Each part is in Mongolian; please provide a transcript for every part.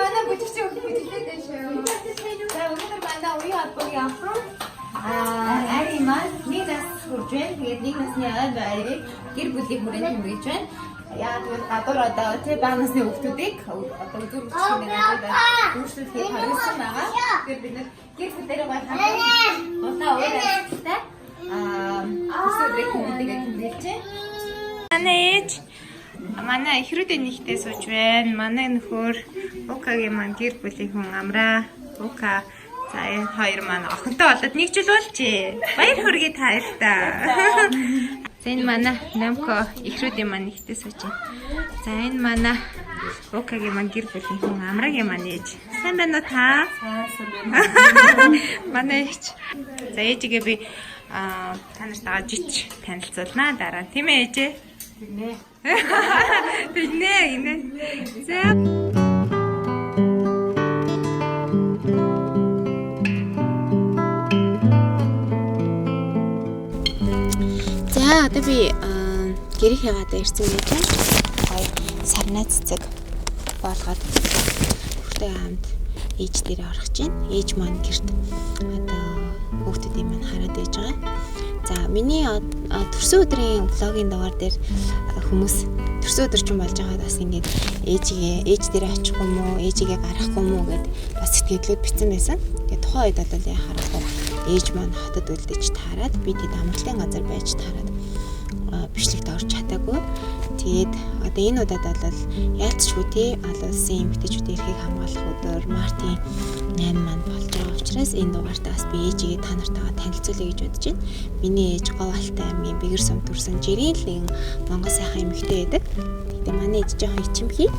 манай бүжигч бүжигтэй шүү. За өнөөдөр манай уян холбоогийн ахруу ари маань нэг нас хүрж байна. Тэгээд нэг насны байрыг гэр бүлийн хүрээнд хүргэж байна. Яа тэгвэл гадуур одоо тий бага насны хүүхдүүдийг одоо үзүүр үзүүлсэн надад үйлчлүүлэхэд хариулсан байгаа. Тэгэхээр бид гэр бүлээрээ гой хамтдаа удаа уурайтай өсөдрийг хүмүүстээ хэмжиж байна. Манай ихрүүдээ нэгтэй сууж байна. Манай нөхөр Укагийн маань гэр бүлийн хүн Амраа Ука. За энэ хоёр маань охинтой болоод нэг жил болжээ. Баяр хүргэе та хоёртаа. За энэ манай Намко ихрүүдийн маань нэгтэй сууж байна. За энэ манай Укагийн маань гэр бүлийн хүн Амрагийн маань ээж. Сайн байна уу та? Манай ээж. За ээжигээ би та нартаа жич танилцуулнаа дараа. Тийм ээ ээжээ? Тийм ээ. Бинэ. За. За одоо би гэрийнхээ гадаа ирсэн байж байна. Хоёр сарнаа цэцэг болгоод хүүхдээ хамт ээж дээрээ орох чинь. Ээж маань гэрт одоо хүүхдүүдийн маань хараад байж байгаа. За миний төрсөн өдрийн влогийн дугаар дээр хүмүүс төрсөн өдөр ч болж байгаа бас ингээд ээж дээрээ очихгүй юм уу, ээжигээ гарахгүй юм уу гэд бас сэтгэлдлүүд бичсэн байсан. Тэгээ тухайн үед бол яхахгүй ээж маань хотод үлдэж таарад би тэд амралтын газар байж таарад бичлэгт орж чадаагүй. Тэгээд одоо энэ удаад бол яалтчгүй тий олон улсын эмэгтэйчүүдийн эрхийг хамгаалах өдөр мартын 8 маань болж байгаа учраас энэ дугаартаа бас би ээжигээ та нартайгаа танилцуулъя гэж бодож байна. Миний ээж Говьалтай аймгийн Бэгэр сум төрсэн жирийн Монгол сайхан эмэгтэй байдаг. Тэгээд манай ээж жоохон ичимхий.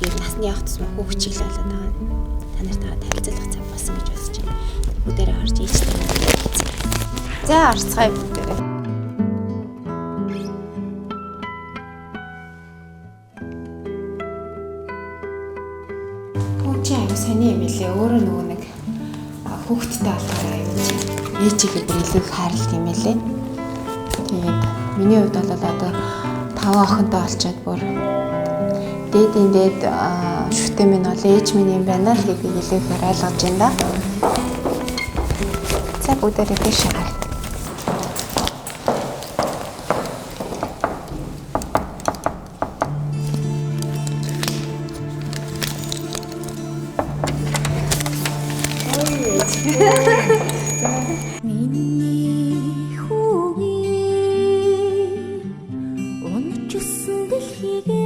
Тэгээд насны явах тусмаа хөө хичээлээд байгаа. Та нартайгаа танилцуулах цаг болсон гэж бодож байна. Бүгдээрээ орж ээжтэй. За орцгоё бүгдээрээ. Аюу сони юм лээ. Өөрөө нөгөө нэг хүүхэдтэй болохоор аюу ээжигээ бүр илүү хайрлт юм лээ. Тэгээд миний хувьд бол одоо 5 охинтой болчиход бүр дээдийн дээд шүтээ минь бол ээж минь юм байна л гэдгийг илүү их ойлгож байна да. За бүгдээрээ тийш хараад. Миний хүүги унчсан дэлхийгээ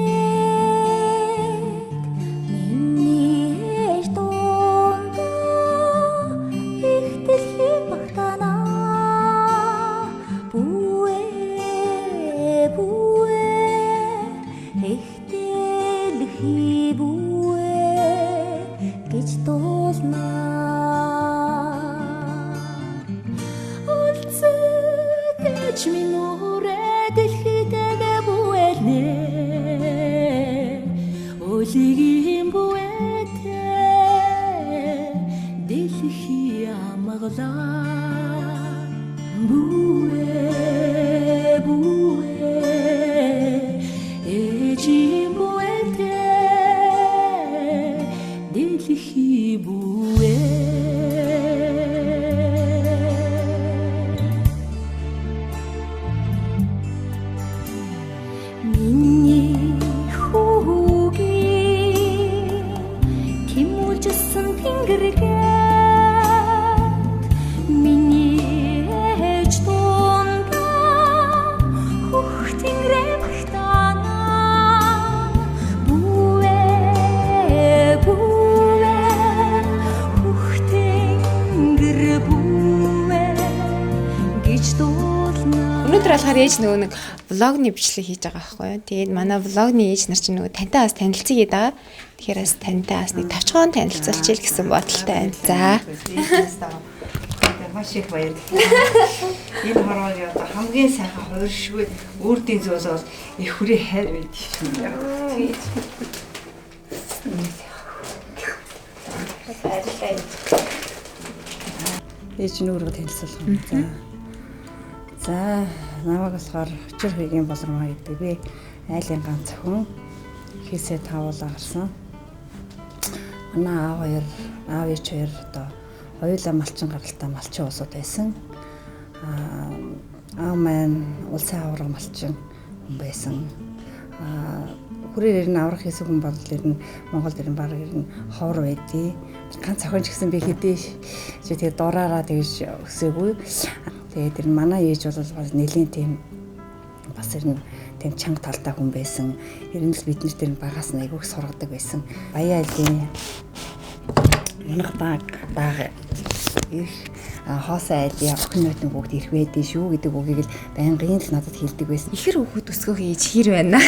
миний ээж донда их дэлхий багтана бүэ их дэлхий бүэ гэж дуулна. Минурэ дэлхийдээ бүэлнэ Олигийн бүэтэй дэлхий амгалаа Бүэ ээжийн бүэтэй дэлхий бүэ Миний ээж донда хүүхдийн багтана бүэ хүүхдийн бүэ гэж дуулна. Өнөөдөр болохоор ээж нөгөө нэг влогны бичлэг хийж байгаа байхгүй юу. Тэгээд манай влогны ээж нар чинь нөгөө тантай бас танилцъя гэдэг. Тэгэхээр бас тантай бас нэг тавчхан танилцуулчихъя гэсэн бодолтой байна. За. Маш их баярлалаа. Энэ хорвоо одоо хамгийн сайхан хууршгүй үрдийн зөөс бол их хүрээ хайр байдаг юм байна. Баярлалаа. Ээж нүрэг танилцуулна. За намайг болохоор Учир Хөгийн болормоо гэдэг би айлын ганц хүн. хийсээ тавуулаа гарсан. Манай аав ээж хоёр одоо хоёулаа малчин гаралтай малчин уусууд байсан. Аав маань улсын авраг малчин хүн байсан. Хүрээр нь аврах хийсэн хүн бол ер нь Монголд ер нь баг ер нь ховор байдгийг. Ганц охин ч гэсэн би хэдий чи тэгээ дураараа тэгж өсөөгүй. Тэгээд ер нь манай ээж бол нэлийн тийм бас ер нь тийм чанга талтай хүн байсан. Ер нь л бид нар тэр багаас нь айгүйх сургадаг байсан. Баяа айлын манайх баг их хоосоо айлын охин нотын бүгд ирэх байдیں۔ Шүү гэдэг үгийг л байнгын л надад хэлдэг байсан. Ихэр хүүхэд өсгөх ээж хэр байна?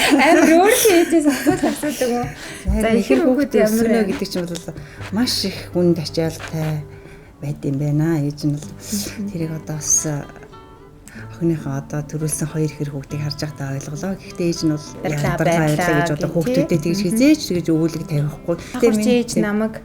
Амар өөрийнхөө ээжээс асуудаг уу? За ихэр хүүхэд өсгөнө гэдэг чинь бол маш их хүнд ачаалтай байд юм байна. Ээж нь бол тэрийг одоо бас охиныхоо одоо төрүүлсэн хоёр ихэр хүүхдийг харж байхдаа ойлголоо. Гэхдээ ээж нь бол ядаргаа байлаа гэж одоо хүүхдүүдэд тэгж хизээж тэгж өвөлөг тавихгүй. Тэгэхээр ээж намайг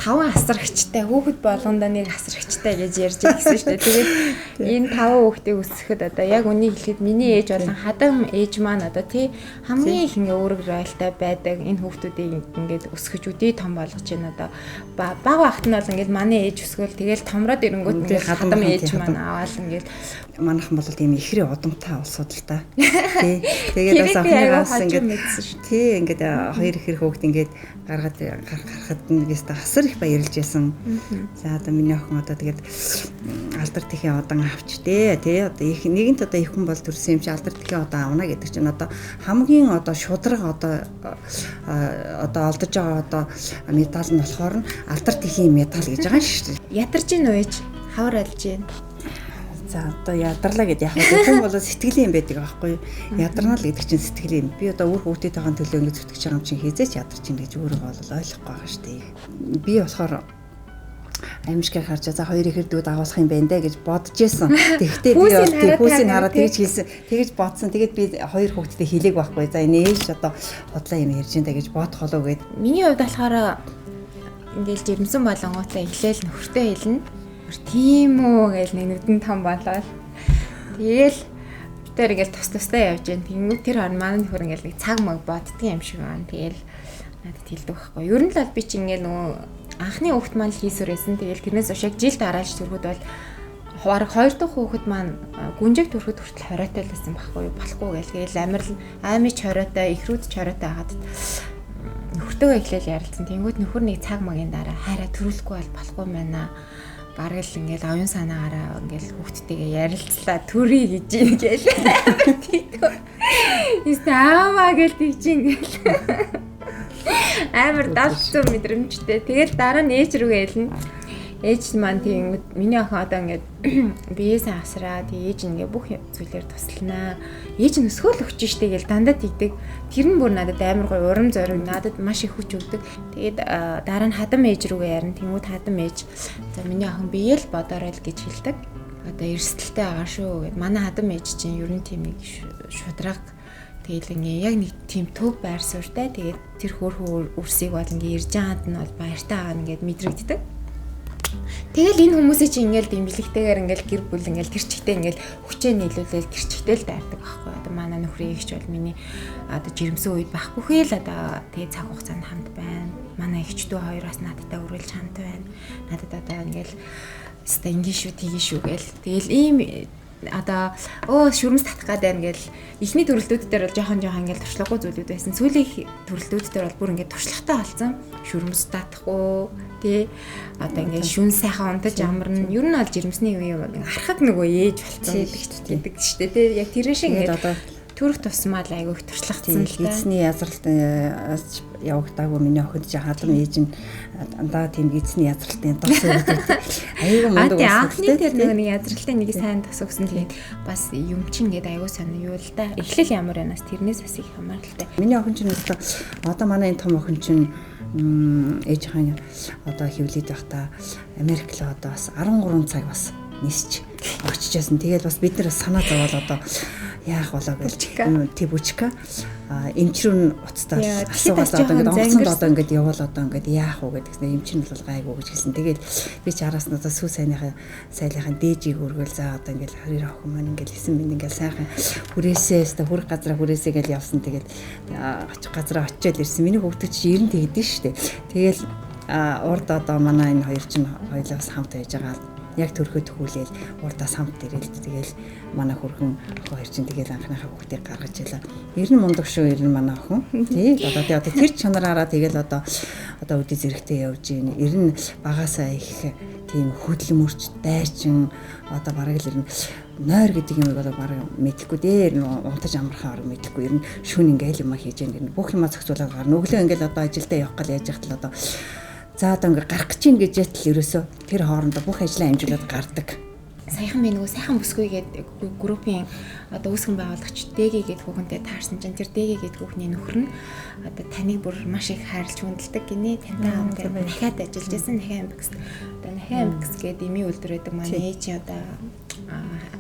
5 асрагчтай хүүхэд болгондоо нэг асрагчтай гэж ярьж ирсэн шүү дээ. Тэгээд энэ 5 хүүхдийг өсгөхөд одоо яг үнийг хэлэхэд миний ээж болон хадам ээж маань одоо тий хамгийн их ингээ өөрөг ройлтой байдаг. Энэ хүүхдүүдийг ингээд өсгөж үдий том болгож байна одоо. Бага багт нь бол ингээд манай ээж өсгөл тэгэл томроод ирэнгүүт ингээд хадам ээж маань аваад ингээд манайхан бол тийм ихрийн удамтай улсууд л та. Тий. Тэгээд бас охиноос ингээд тий ингээд хоёр ихэр хүүхд ингээд гарахад нэгээс асар их баярлж байсан. За одоо миний охин одоо тэгээд алдар тэхийн одан авч тий одоо их нэгэнт одоо их хүн бол төрсөн юм чи алдар тэхийн одан авна гэдэг чинь одоо хамгийн одоо шудраг одоо олдож байгаа одоо медаль нь болохоор алдар тэхийн медаль гэж байгаа шүү дээ. Ядарч ийн үеж хавар алж ийн. За одоо ядарлаа гэдэг яг хүн бол сэтгэлийн юм байдаг аахгүй. Ядарна л гэдэг чинь сэтгэлийн юм. Би одоо өөр хүүхдүүдтэйгээ төлөө ингэ зүтгэж байгаа юм чинь хизээч ядарч ийн гэж өөрөө бол ойлгохгүй байгаа шүү дээ. Би болохоор аимшиг харж за хоёр ихэр дүүд агуулах юм байна дэ гэж бодож байсан. Тэгвэл би бол хүүсийг хараад тэгж хэлсэн. Тэгж бодсон. Тэгээд би хоёр хүүхдтэй хэлээг байхгүй. За энэ ээж одоо худлаа юм ярьж энэ гэж бодох болов гэд. Миний хувьд болохоор ингээл жирэмсэн болонгоотой эхлээл нөхөртэй хэлнэ. Тийм үү гэж нэг нүдэн том болоод тэгэл тэр ингээл тустай явж гэн. Тэнгүүд тэр хон маань нөхөр ингээл нэг цаг маг боддгийн юм шиг байна. Тэгэл надад хэлдэг байхгүй. Ер нь л би чи ингээл нөгөө анхны хүүхэд маань хийсүрээсэн. Тэгэл тэрнээс ушиг жил дараалж төрөхөд бол хоёр дахь хүүхэд маань гүнжиг төрөхөд хүртэл хориотой л байсан байхгүй юу? Болохгүй гээл. Тэгэл амич хориотой, ихрүүд хориотой хагаад нөхөртөөгөө эхлээл ярилцсан. Тэнгүүд нөхөр нэг цаг магийн дараа хайраа төрүүлэхгүй бол болохгүй байна. Бараг л ингээл оюун санаагаараа ингээл хүүхдтэйгээ ярилцлаа төрий гэж юм гээл. Истаава гэл тийч ингээл. Амар давцсан мэдрэмжтэй. Тэгэл дараа нь ээж рүүгээ хэлнэ. Ээж маань тийм миний охин одоо ингээд биеэсээ асраа. Тэгээ ээж ингээ бүх зүйлээр тусланаа. Ээж нь өсгөөл өгч штэ гэл дандаа тийдэг. Тэр нь бүр надад амар гоё урам зориг надад маш их хүч өгдөг. Тэгээд дараа нь хадам ээж рүүгээ ярина. Тэнгүүд хадам ээж за миний охин бие л бодорой л гэж хэлдэг. Одоо эрсдэлтэй байгаа шүү гэд. Манай хадам ээж чинь ер нь тийм нэг шудраг. Тэгэл ингээ яг нэг тийм төв байр суурьтай. Тэгээд тэр хөөрхөн үрсийг бол ингээ ирж байгаанд нь бол баяртай байгаа нэгэд мэдрэгддэг. Тэгэл энэ хүмүүсийн чинь ингээл дэмжлэгтэйгээр ингээл гэр бүл ингээл тэр чигтээ ингээл хүчээ нийлүүлээл тэр чигтээ л дайрдаг байхгүй. Одоо манай нөхрийн эгч бол миний одоо жирэмсэн үед байхгүй л одоо тэгээ цаг хугацаанд хамт байна. Манай эгчдүү хоёр бас надтай өрөөлж хамт байна. Надад одоо ингээл өстой ингийн шүү тгий шүү гээл. Тэгэл ийм одоо шүрмэс татах гад байна гэл эхний төрөлтүүд дээр бол жоохон ингээл туршлагагүй зүйлүүд байсан. Сүүлийн төрөлтүүд дээр бол бүр ингээд туршлагатай болсон. Шүрмэс татахгүй тий одоо ингээд шүн сайхан унтаж амарна. Ер нь бол жирэмсний үе харахад нөгөө ээж болцсон гэдэг шүү дээ тий. Яг тэр шиг ингээд одоо төрөх тусмаа л айгүй их туршлагацсан л да. Эзний язралт явагдаагүй миний охид хадам ээж нь дандаа тийм эзний язралтын тос өгдөг. Айгүй мундаг болсон. Тэр нэг язралтай нэг сайн тос өгсөн. Тэгээд бас юм чин гээд айгүй сонир юу л да. Эхлэл ямар байнаас тэрнээс бас их хамааралтай. Миний охин чинь одоо манай энэ том охин чинь ээж хаан одоо хөвлөд байхдаа Америк л одоо бас 13 цаг бас нисч очижсэн. Тэгээд бас бид нар санаа зовоол одоо яах болоо гэж тий бүчка эмчрүү нь уцтаа асуугаад тэгэхэд одоо ингээд жоохон онгоцонд одоо ингээд явал одоо ингээд яах вэ гэдэгснэ эмчр нь бол гайгүй гэж хэлсэн. Тэгээд би ч араас нь одоо сүү сайлынхаа дээжийг өргөл за одоо ингээд харир охин маань ингээд хэсэн минь ингээд сайхан хүрээсээ өстө хүрх газараа хүрээсээ гэж явсан. Тэгээд газараа очиод ирсэн. Миний хүүхдүүд чи 90 тэгдэж штэ. Тэгэл урд одоо манай энэ хоёр чинь хоёулаа бас хамт байж байгаа. Яг төрхөд төхүүлээл урдаас хамт ирэл тэгэл манай хөргөн хоёр чинь тэгэл анхныхаа хүүхдийг гаргаж ялаа. Ер нь мундаг шүү ер нь манай охин. Тий одоо тэр чанараараа тэгэл одоо үдий зэрэгтэй явж ийн. Ер нь багасаа их тийм хөдөлмөрч дайчин одоо бараг л ер нь нойр гэдэг юм одоо бараг мэдэхгүй дээр унтаж амархаа бараг мэдэхгүй. Ер нь шүүн ингээл юм хийж ийн. Бүх юмаа зохицуулаад гарна. Өглөө ингээл одоо ажилдаа явах гал яаж яхад л одоо за одоо ингээ гарах гэж ийн гэж ятл ерөөсөө тэр хоорондоо бүх ажлаа амжуулаад гардаг. Саяхан би нөгөө сайхан бүсгүйгээд группийн одоо үүсгэн байгуулагч Дэги гэдэг хүүхэнтэй таарсан чинь тэр Дэги гэдэг хүүхний нөхөр нь одоо таныг бүр маш их хайрлж хүндэлдэг гинэ. Тантай хамт дахиад ажиллаж байсан Нахиан Амбикс. Одоо Нахиан Амбикс гэдэг эмийн үйлдвэр байдаг манай ээж одоо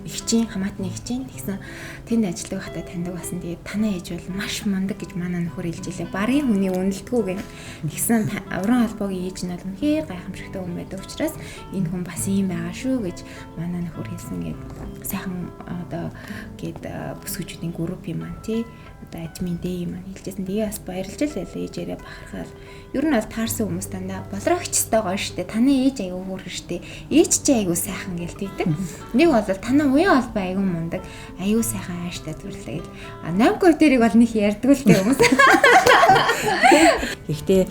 ихчийн хамаатны ихчийн тэгсэн тэнд ажилладаг хата таньдаг басан. Тэгээд танай ээж бол маш мундаг гэж манай нөхөр хэлж илээ. Барын хүний үнэлдэггүй гэн. Тэгсэн уран холбоогийн ээж нь бол үнэхээр гайхамшигтай хүн байдаг учраас энэ хүн бас ийм байгаа шүү гэж манай нөхөр хэлсэн. Гээд сайхан одоо гээд бүсгүүчүүдийн группийн маань тий одоо админ дэги маань хэлжсэн. Тэгээ бас баярлж л байлаа ээжээрээ бахархаад. Ер нь бол таарсан хүмүүс дандаа болрогчтой гоё штэ. Таны ээж аягүй хөөрхөн штэ. Ээж чи аягүй сайхан гэл тэгдэг. Нэг бол танаа уян холбоо аягүй мундаг. Аягүй сайхан ааштай төрлөө гэл. 8 гоо дээрийг бол нэг ярьдаг л тэг хүмүүс. Гэхдээ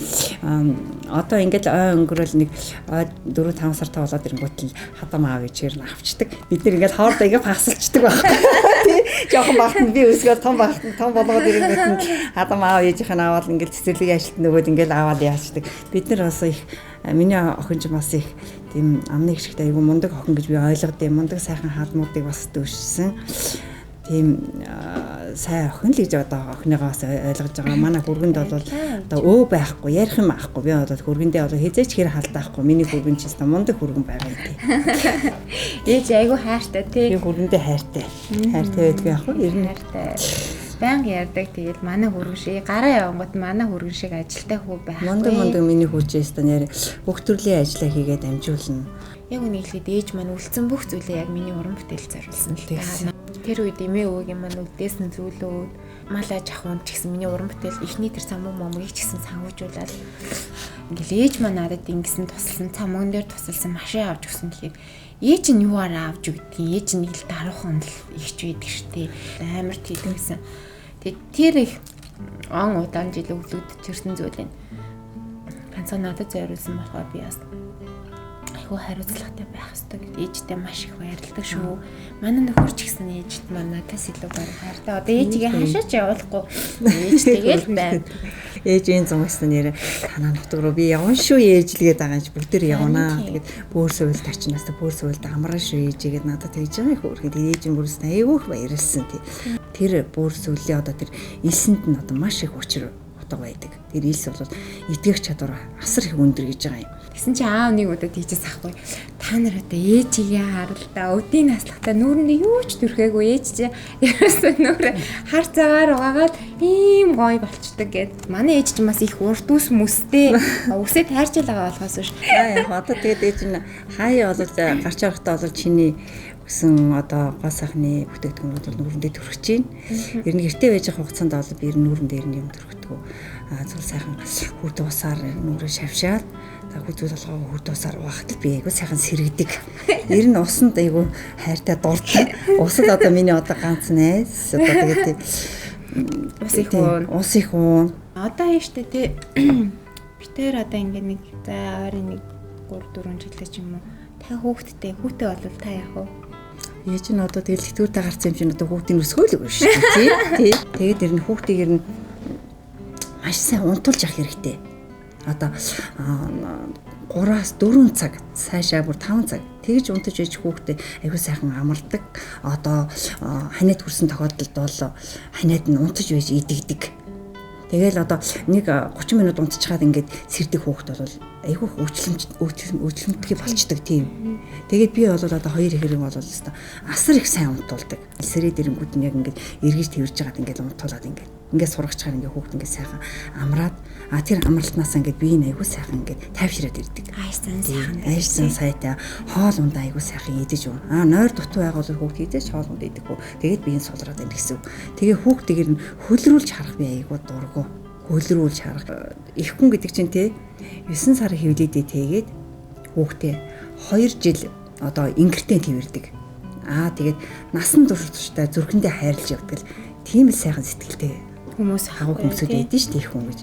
одоо ингээд ой өнгөрөөл нэг 4-5 сар тавлаад ирэнгүүт л хадам аав ичээр нь авчдаг. Бид нэр ингээд хоордоо ингээд хасалцдаг байна. Жохон багтанд би өсгөөд том болгоод ирэнгүүт нь хадам аав ээжийнх нь аваад ингээд цэцэрлэгийн ажилт нөгөөд ингээд аваад яачдаг. Бид нар бас их миний охин ч бас их тийм амны гიშгтэй айгүй мундаг охин гэж би ойлгодیں۔ Мундаг сайхан хаалмуудыг бас дүүшсэн. Тийм сайн охин л гэж одоо охиныгоос ойлгож байгаа. Манай хөргөнд бол одоо өө байхгүй, ярих юм байхгүй. Би одоо хөргөндөө бол хизээч хэр халдаахгүй. Миний хөргөн ч гэсэн мундаг хөргөн байгаа юм тий. Ээж айгүй хайртай тий. Би хөргөндөө хайртай. Хайртай байдаг яг хөө ер нь хайртай. Баян ярьдаг. Тэгэл манай хөргөн шиг гараа явангууд манай хөргөн шиг ажилтай хүү байхгүй. Мундаг миний хүүчээс та нэр бүх төрлийн ажлаа хийгээд амжуулна. Яг үнийг хэлээд ээж маань үлдсэн бүх зүйлээ яг миний уран бүтээл зориулсан л дээ. Тэр үед эмээ өвөгийн маань үлдээсэн зүйлүүд мал аж ахуйн ч гэсэн миний уран бүтээл ихний тэр самуу момгийг ч гэсэн сангуужуулаад ингээл ээж маань надад ингэсэн тусалсан цамган дээр тусалсан машин авч өгсөн гэхээр ээж нь юугаар авч өгдгийг ээж нь ил даруухан л ихч байдаг штеп амар тийдгсэн. Тэр их он удаан жил өвлөгдчихсэн зүйл энэ. Ганцхан надад зориулсан болохоор би бас айгүй хариуцлагатай байх хэрэгтэй гэж ээжтэй маш их баярлдаг шүү. Манай нөхөр ч гэсэн ээжт маань надаас илүү баруун хайртай. Одоо ээжигээ хашаач явуулахгүй ээж тэгэл байна. Ээжийн зумгсан нэрэ танаа нутг руу би явна шүү ээжлгээд байгаа юм чи бүгдээр явнаа. Тэгээд бөөр сувилт очноос та бөөр сувилт амраа шүү ээжигээд надад тэгж байгаа их өөрхөд ээжийн бүрээс айгүй их баярлсан тий. Тэр бөөр сувлээ одоо тэр илсэнд нь одоо маш их учир байдаг. Тэр илс бол итгэх чадвар асар их өндөр гэж байгаа юм. Тэгсэн чи аав нэг удаа тийчээс ахгүй. Та нар одоо ээжигээ харалдаа өдийн наслахтаа нүүрэндээ юу ч төрхээгүй ээж чи ерөөсөө нүүрээ хар цагаар угаагаад ийм гоё болчдөг гэд. Манай ээж ч бас их урд ус мүстэй. Үсээ тайрч байгаа болохоос ш. Яг одоо тэгээд ээж нь хаяа бол гарч орохдоо бол чиний гэсэн одоо гоо сайхны бүтээгдэхүүнүүд бол нүүрэндээ төрөх чинь. Ер нь гэртээ байж байгаа хугацаанд бол би нүүрэн дээр нь юм төрөхдөг. Зөв сайхан хүрд усаар нүүрээ шавшаад хүзүүл болгоо хүрд усаар угаахад би айгуу сайхан сэрэгдэг. Ер нь усанд айгуу хайртай дуртай. Усад одоо миний одоо ганц найз одоо тэгээд ус их уу. Одоо яаштай те битээр одоо ингээ нэг за 21 3 4 жилээ ч юм уу та хүүхдтэй бол та яах вэ? Ээж нь одоо тэгэл хэвтүүртэй гарсан юм чинь одоо хүүхдийн өсгөөл өгнө шүү дээ тий. Тэгээд ер нь хүүхдийг ер нь маш сайн унтуулж явах хэрэгтэй. Одоо 3-аас 4 цаг цаашаа бүр 5 цаг тэгж унтаж байж хүүхдээ аягүй сайхан амардаг. Одоо ханиад хүрсэн тохиолдолд бол ханиад нь унтаж байж идэгдэг. Тэгэл одоо нэг 30 минут унтчихад ингээд сэрдэг хүүхд бол айгүй өөрчлөлтгий болчдөг тийм. Тэгээд би бол одоо хоёр хэрэг бол өстой асар их сайн унтуулдаг. Сэрээ дэрэнгүүд нь яг ингээд эргэж тэрж байгаад ингээд унтуулаад ингээд сурагчаар ингээд хүүхд ингээд сайхан амраад тэр амралтнаас ингээд би энэ айгүй сайхан ингээд тайвшираад ирдэг. Айсан сайтай хоол ундаа айгүй сайхан идэж юу. Нойр дутуу байгаа бол хүүхд идэж хоол унд идэггүй. Тэгээд би энэ сулраад байна гэсэн. Тэгээ хүүхдийг нь хөлрүүлж харах би айгүй дургу. Хөлрүүлж харах. Их хүн гэдэг чинь те 9 сарын хөвлөдөө тэгээд хүүхдээ 2 жил одоо ингэртээ тэрдэг. Тэгээд насан туршдаа зүрхэндээ хайрлаж явдаг л тийм л сайхан сэтгэлтэй хүмүүс хагуу хүмүүсүүд байдэн шүү дээ их хүн гэж.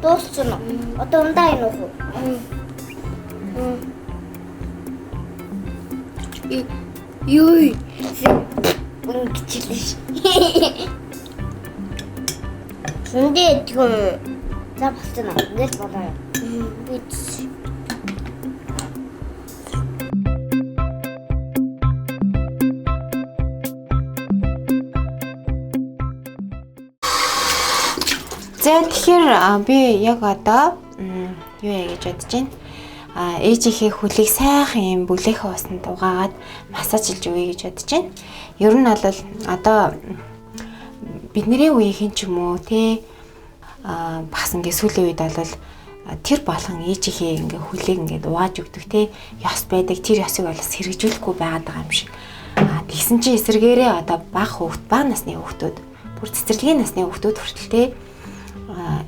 Дуусна. Одоо ундаа энэ уу? Ёй. Үнгичлээ. Сүндээ тэгвэл за болчихно. Ингээл болоо. Үгүй. За тэгэхээр би яг одоо юу яа гэж бодож байна. Ээжийнхээ хөлийг сайхан юм бүлээх усанд угаагаад массажлж өгье гэж бодож байна. Ер нь бол одоо бидний үеийн ч юм уу те бас ингээ сүүлийн үед бол тэр болгон ээжийнхээ ингээ хөлийг ингээ угааж өгдөг те ёс байдаг. Тэр ёсыг бол сэргэжүүлэхгүй байгаад байгаа юм шиг. Тэгсэн чинь эсэргээрээ одоо бага насны хүүхдүүд бүр цэцэрлэгийн насны хүүхдүүд хүртэл те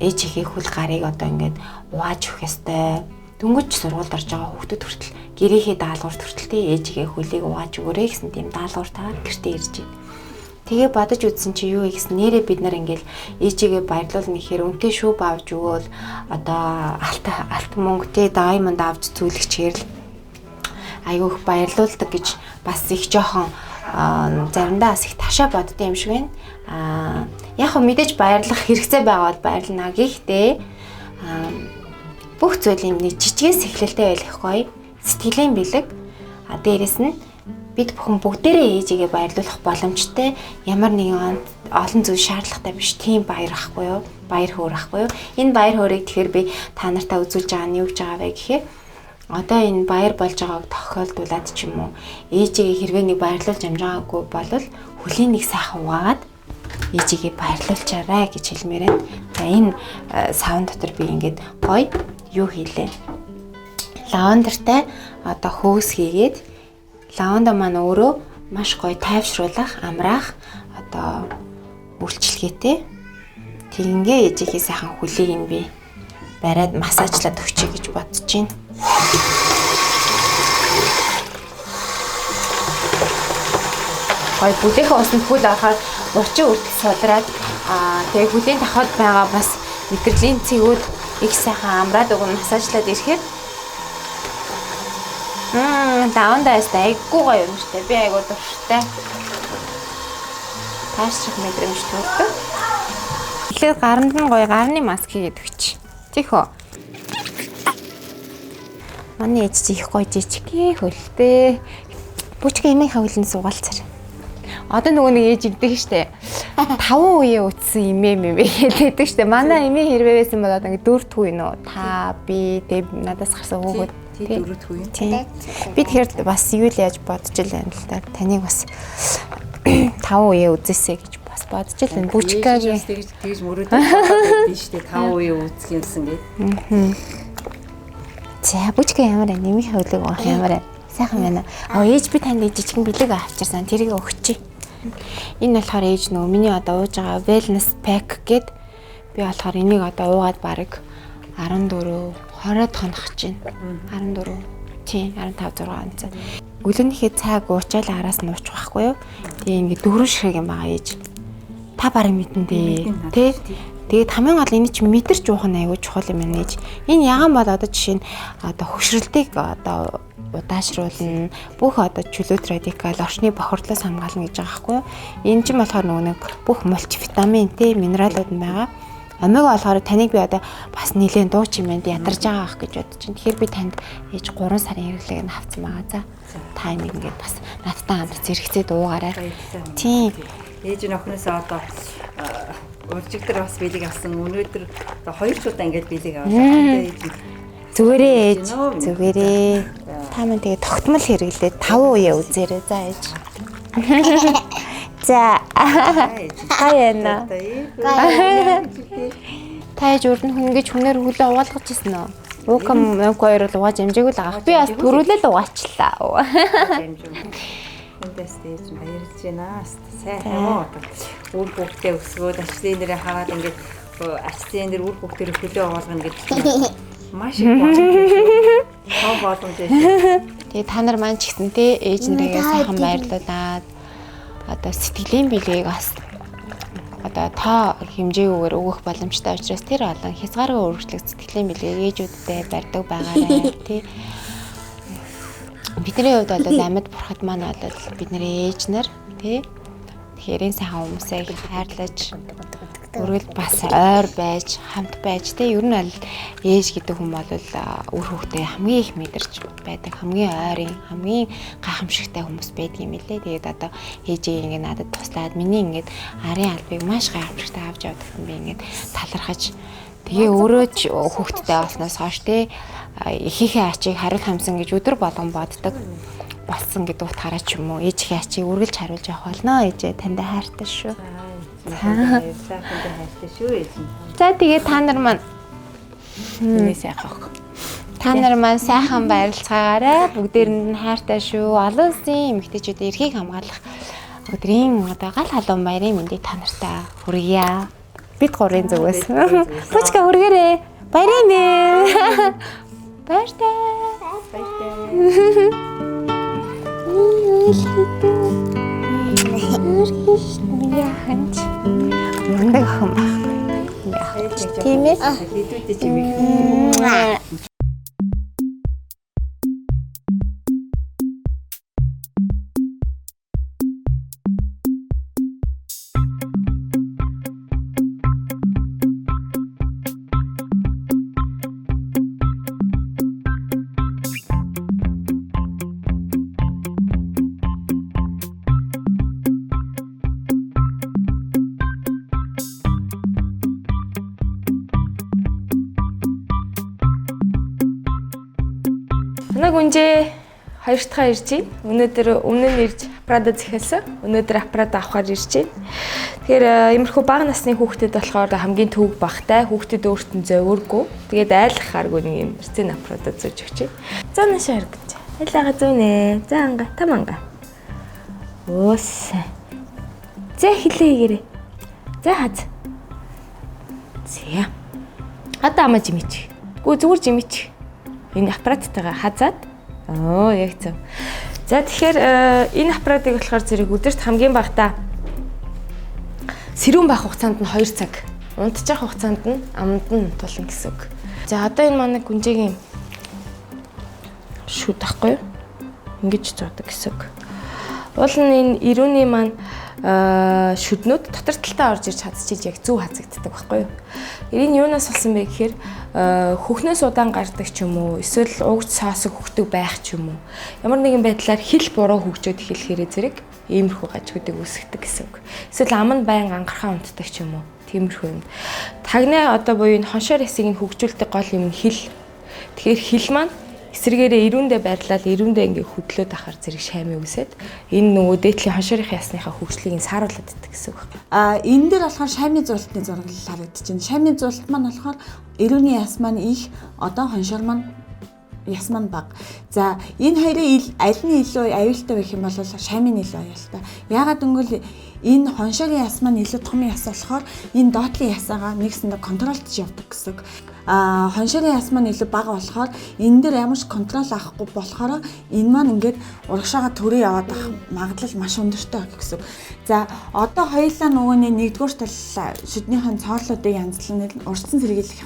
ээжийнхээ хөл гарыг одоо ингээд угааж өгөх ёстой. Дөнгөж сургуульд орж байгаа хүүхдүүд хүртэл гэрээхээ даалгавар хүртэл ээжийнхээ хөлийг угааж өгөөрэй гэсэн тийм даалгавар таваад гэртээ ирж байна. Тэгээ бодож үзсэн чи юу вэ гэсэн нэрээ бид нар ингээд ээжигээ баярлуулна гэхээр үнтэй шүүб авч өгөөл одоо алт мөнгөтэй даймонд авч зүйлгчээр л айгүйх баярлуулдаг гэж бас их жоохон заримдаа бас их ташаа боддсон юм шиг байна. Яг хөө мэдээж баярлах хэрэгцээ байгаа бол баярлана. Гэхдээ бүх зүйл юм нэг жижигээс эхлэлтэй байх гоё. Сэтгэлийн бэлэг. Дээрэс нь бид бүхэн бүгдээрээ ээжигээ баярлуулах боломжтой. Ямар нэгэн олон зүйл шаардлагатай биш. Тийм баяр ахгүй юу? Баяр хөөр ахгүй юу? Энэ баяр хөөрийг тэгэхээр би та нартай үзүүлж байгаа нь юу гэж байгаа вэ гэхээр одоо энэ баяр болж байгааг тохиолдуулаад ч юм уу ээжигээ хэрвээ нэг баярлуулж амжаагүй бол хөлийн нэг сайхан угаагаад ээжигээ баярлуулчаарай гэж хэлмээр байна. За энэ савн дотор би ингээд гоё юу хийлээ. Лавандартай одоо хөөс хийгээд лаванда маань өөрөө маш гоё тайвшруулах, амраах одоо үйлчлэгээтэй. Тэгингээ ээжигээ сайхан хөлийг нь би бариад массажлаад өгчэй гэж бодож байна. Гой бүлээх усанд хөл авахаар 30 үрдэх судраад тэгээ хөлийн давхад байгаа бас мэдрэлийн цэгүүд их сайхан амраад өгөн массажлаад ирэхээр даундаас айггүй гоё юм штэ. Би айгуу дуртай. Таашрах мэдрэмж төрдөг. Тэгэхээр гаранд нь гоё гарны маск хийгээд өгч. Тийхөө. Манай ээж чи их гоё жижигхэн хөлтэй. Бүчгээ эмээ хавлын суугаалцаар. Одоо нөгөө нэг ээж игдэг штэ. 5 үеэ үтсэн эмээ гэдэг штэ. Манай эмээ хэрвээ байсан бол одоо ингэ 4 түү нөө. Та би тэг надаас гарсан хүүхэд тий 4 түү юм. Би тэгэхээр бас юу л яаж бодож л байна л да. Таныг бас 5 үеэ үзээсэй гэж бас бодож л байна. Бүчгээгийн тэгж мөрөөдөж байдаг штэ 5 үеэ үзэх юмсан гэдэг. За бүчгээ ямар нэмийн хөвлөг авах ямар сайхан байна. Ээж би танд жижигэн бэлэг авчирсан. Тэрийг өгчий. Энэ болохоор ээж нөө миний одоо ууж байгаа wellness pack гэд би болохоор энийг одоо уугаад бараг 14 20-д хоног чинь 14 Тийм 15 6 онц. Өглөөнийхөө цаг уучаал араас нь уучих байхгүй юу? Тийм ингээд 4 ширхэг юм байгаа ээж. Та барыг мэдэн дээ. Тэ? Тэгээд хамгийн гол энэ чинь мэдэрч уух нь аягүй чухал юм байна ээж. Энэ ягаан бол одоо жишээ нь одоо хөгшрөлтийг одоо удаашруулна. Бүх одоо чөлөөт радикал орчны бохирдлоос хамгаална гэж байгаа байхгүй юу? Энэ чинь болохоор нөгөө нэг бүх мультивитамин те минералууд нь байгаа. Омега болохоор таныг би одоо бас нэлээд дуу чимээнд ядарч байгаа ах гэж бодож байна. Тэгэхээр би танд ээж 3 сарын хэрэглээг нь авсан байгаа. За та энийг ингээд бас надтай хамт зэрэгцээд уугаарай. Тийм. Ээж нь охиноос одоо уржигдэр бас билег авсан. Өнөөдөр одоо 2 удаа ингээд билег авсан. Зүгээрээ ээж. Зүгээрээ. Та мань тэгээ тогтмол хэрэглээд 5 үе үзээрэй. За ээж. За. Хаяана. Тааж урд нь хүн гэж хүнээр хөлөө угаалгаж ирсэн үү? Укам хоёр бол угааж амжаагүй л байгаа. Би бас төрүүлэл угаачлаа. Хүндээс дээж баярлж байна. Сайн оо. Үр хүүхдээ өсгөөд ажлын дээрээ хараад ингээд ажлын дээр үр хүүхдээр хөлөө угаалгана гэдэг маш их боломж байна. Тэгээ та нар маань ч гэсэн те ээж нэрээ сайхан баярлуулаад одоо сэтгэлийн билег бас одоо та хэмжээгүйгээр өгөх боломжтой учраас тэр олон хязгааргүй өргөжлөх сэтгэлийн билег ээжүүдтэй барьдаг байгаарай тий. Бидний хувьд бол амьд бурхад маань бол бидний ээж нар тий. Тэгэхээр энэ сайхан хүмүүсээ хайрлаж өргөл бас ойр байж хамт байж тий. Ер нь бол ээж гэдэг хүн бол үр хүүхдээ хамгийн их мэдэрч байдаг хамгийн ойрын хамгийн гайхамшигтай хүмүүс байдаг юм лээ. Тэгээд одоо ээжээ ингэ надад туслаад миний ингэж арын албыг маш гайхамшигтай авч явдаг юм би ингэ талархаж тэгээ өөрөө ч хүүхдтэй болсноос хойш тий эхийнхээ ачийг хариул хамсан гэж өдөр болгон боддог болсон гэдэг утгаараа ч юм уу ээжийнхээ ачийг үргэлж хариулж явах болно. Ээжээ таньда хайртай шүү. За тэгээ та нар маань та нар маань сайхан баярлцгаагаарай. Бүгдээрэнд нь хайртай шүү. Олон улсын эмэгтэйчүүдийн эрхийг хамгаалах өдрийн одоо гал халуун баярын мэндийг та нартай хүргье. Бид гурийн зүгээс. Пучка хүргээрэй. Баярын мэнд. Баяртай. Яханч. Мундаг хам. Тийм ээ. Хэдүүдээ чимээ. Гүнжээ 2 дахь ирж байна. Өнөөдөр өмнө нь ирж аппарат захиалсан. Өнөөдөр аппарат авахар ирж байна. Тэгэхээр иймэрхүү бага насны хүүхдэд болохоор хамгийн төвөг багтай хүүхдэд өөрт нь зовиргүй. Тэгээд айлгахааргүй нэг юм эрцэн аппарат зөөж өгч байна. За наашаа харгаж. Айлгаа зүүнэ. За анга там анга. Өөс. За хэлээ гэрээ. За хаз. Зя. Одоо амаа жимич. Гүү зүгээр жимич. Энэ аппараттайгаа хазаад яг зөв. За тэгэхээр энэ аппаратыг болохоор зэрэг өдөрт хамгийн багтаа сэрүүн байх хугацаанд нь 2 цаг, унтчих хугацаанд нь аманд нь тулна гэсэн үг. За одоо энэ манай гүнжээгийн шүд ахгүй юу? Ингэж зуудаг гэсэн үг. Уул нь энэ ирүүний маань шүднүүд дотор талтаа орж ирж хазчиж яг зөв хазагддаг байхгүй юу? Энэ юунаас болсон бэ гэхээр хөхнөөс удаан гардаг ч юм уу, эсвэл угж саасаг хөхдөг байх ч юм уу. Ямар нэгэн байдлаар хил буруу хөгжөөд эхлэхээрээ зэрэг иймэрхүү гажигуудыг үүсгдэг гэсэн үг. Эсвэл ам нь байн ангарахаа унтдаг ч юм уу. Тиймэрхүү юм. Тагны одоо буюу энэ хоншоор ясыг нь хөгжүүлдэг гол юм хил. Тэгэхээр хил маань эсрэгээрээ ирүүндээ байрлал ирүүндээ ингээ хөдлөөд ахаар зэрэг шаймын үсээд энэ нөгөө дээдлийн хоншорын ясныхаа хөгжлийг сааруулад иддэг гэсэн үг. Энэ дээр болохоор шаймын зуултны зураг харагдаж байна. Шаймын зуулт маань болохоор ирүүний яс маань их, одоо хоншор маань яс маань бага. За энэ хоёрын аль нь илүү аюултай байх юм бол шаймын илүү аюултай. Яагаад гэвэл энэ хоншорын яс маань илүү том яс болохоор энэ доотлын ясаагаа нэгсэндээ контролдож явдаг гэсэн үг. хоншорын яс маань илүү бага болохоор энэ дээр ямар ч контрол авахгүй болохоор энэ маань ингээд урагшаага төрөө яваад ах магадлал маш өндөртэй гэсэн. За одоо хоёулаа нөгөөний нэгдүгээр тал шүднийхэн цоорлуудыг янзлан урдсан сэргийлэх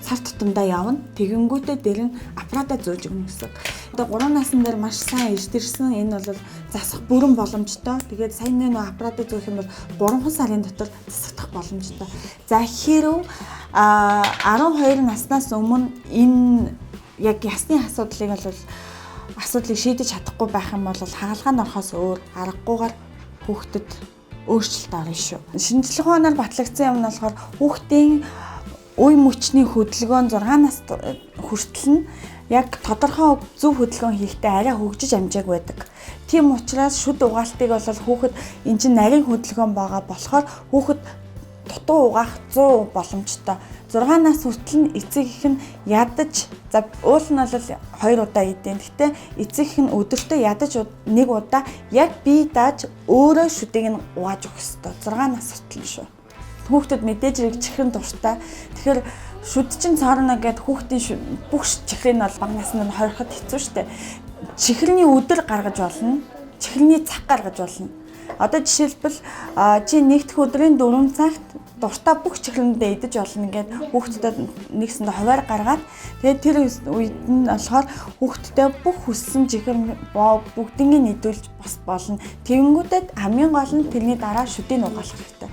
цар тутамдаа явна. Тэгэнгүүтээ дээр нь аппарата зөөж өгнө гэсэн. Одоо 3 насн дээр маш сайн ирсэн. Энэ бол засах бүрэн боломжтой. Тэгээд сайн нэг аппарата зөөх юм бол 3 сарын дотор засагдах боломжтой. За хэрв 12 наснаас өмнө энэ яг ясны асуудлыг шийдэж чадахгүй байх юм бол хагалгаанд орохоос өөр аргагүйгээр хүүхдэд өөрчлөлт орно шүү. Шинжлэх ухаанаар батлагдсан юм нь болохоор хүүхдийн үе мөчний хөдөлгөөн 6 нас хүртэл нь яг тодорхой зөв хөдөлгөөн хийхдээ арай хөгжиж амжааг байдаг. Тийм учраас шүд угаалтыг бол хүүхэд эн чинь нарийн хөдөлгөөн байгаа болохоор хүүхэд дутуу угаах 100% боломжтой. 6 нас хүртэл нь эцэг их нь ядаж уул нь бол 2 удаа идэв. Гэхдээ эцэг их нь өдөртөө ядаж 1 удаа яг бие дааж өөрөө шүдийг нь угааж өгөх ёстой. 6 нас хүртэл шүү. Хүүхдэд мэдээж хэрэг чихрэн дуртай. Тэгэхээр шүд чин цаарна гэд хүүхдийн бүх чихрийг нь бол бага наснд нь хориход хэцүү шттэ. Чихрийн өдөр гаргаж болно. Чихрийн цаг гаргаж болно. Одоо жишээлбэл чи нэгдэх өдрийн 4 цагт дуртай бүх чихрэндээ идэж болно гэд хүүхдэд нэгсэндээ хуваар гаргаад тэгээд тэр үед нь болохоор хүүхдэд бүх хүссэн чихэр бүгднийг нийдүүлж бас болно. Тэгэнгүүтээ хамгийн гол нь тэрний дараа шүдийг угаалах хэрэгтэй.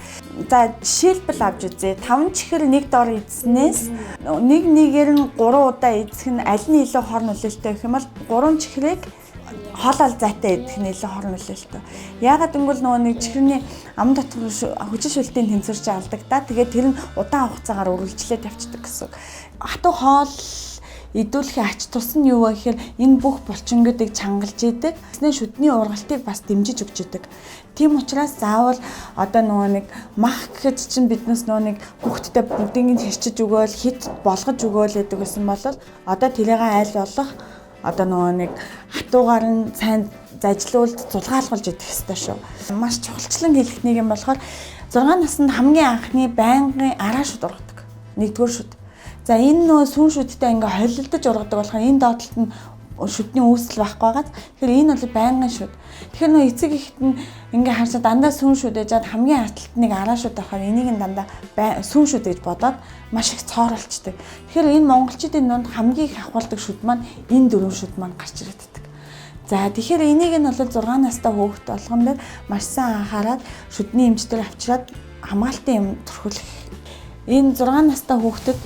За жишээлбэл авч үзье. 5 чихэр нэг дор идснээс нэгээр нь 3 удаа идэх нь аль нь илүү хор нөлөөлттэй гэх юм бол 3 чихрийг хоолол зайтай идэх нь илүү хор нөлөөлтөө. Яагаад гэвэл нөгөө нэг чихрийн ам дотор хүчин шүлтийн тэнцвэрч алдагдаа. Тэгээд тэр нь удаан хугацаагаар үргэлжлээд явцдаг гэсэн. Хатуу хоол идүүлэхийн ач тус нь юу вэ гэхээр энэ бүх булчингуудыг чангалж идэг. Тэснэ шүдний ургалтыг бас дэмжиж өгч идэг. Тийм учраас заавал одоо нөгөө нэг мах гэхэд чинь биднес нөгөө нэг хүүхдэд бүгдийг нь хэрчиж өгөөл хит болгож өгөөл гэдэг гэсэн бол одоо тэрийг айл болох одоо нөгөө нэг хатуугаар нь сайн зажлуулд зулгаалгуулж идэх ёстой шүү. Маш чухалчлан хэлэх нэг юм болохоор 6 наснд хамгийн анхны байнгын араа шүд ургадаг. Нэгдүгээр шүд. За энэ нөө сүүн шүдтэй ингээ холилдож ургадаг болохоор энэ доотлолт нь шүдний үүсэл байхгүй байгаад тэгэхээр энэ бол байнгын шүд. Тэгэхээр нөө эцэг ихт нь ингээ харсаа дандаа сүүн шүд ээжээд хамгийн артлалтныг араа шүд байхаар энийг нь дандаа сүүн шүд гэж бодоод маш их цооролчдаг. Тэгэхээр энэ монголчуудын дунд хамгийн их ахуулдаг шүд маань энэ 4 шүд маань гарч ирдэг. За тэгэхээр энийг нь бол 6 настай хүүхэд болгон дээр маш сайн анхаарал шүдний эмчтэр авчираад хамгаалтын юм төрхүүлэх. Энэ 6 настай хүүхдэд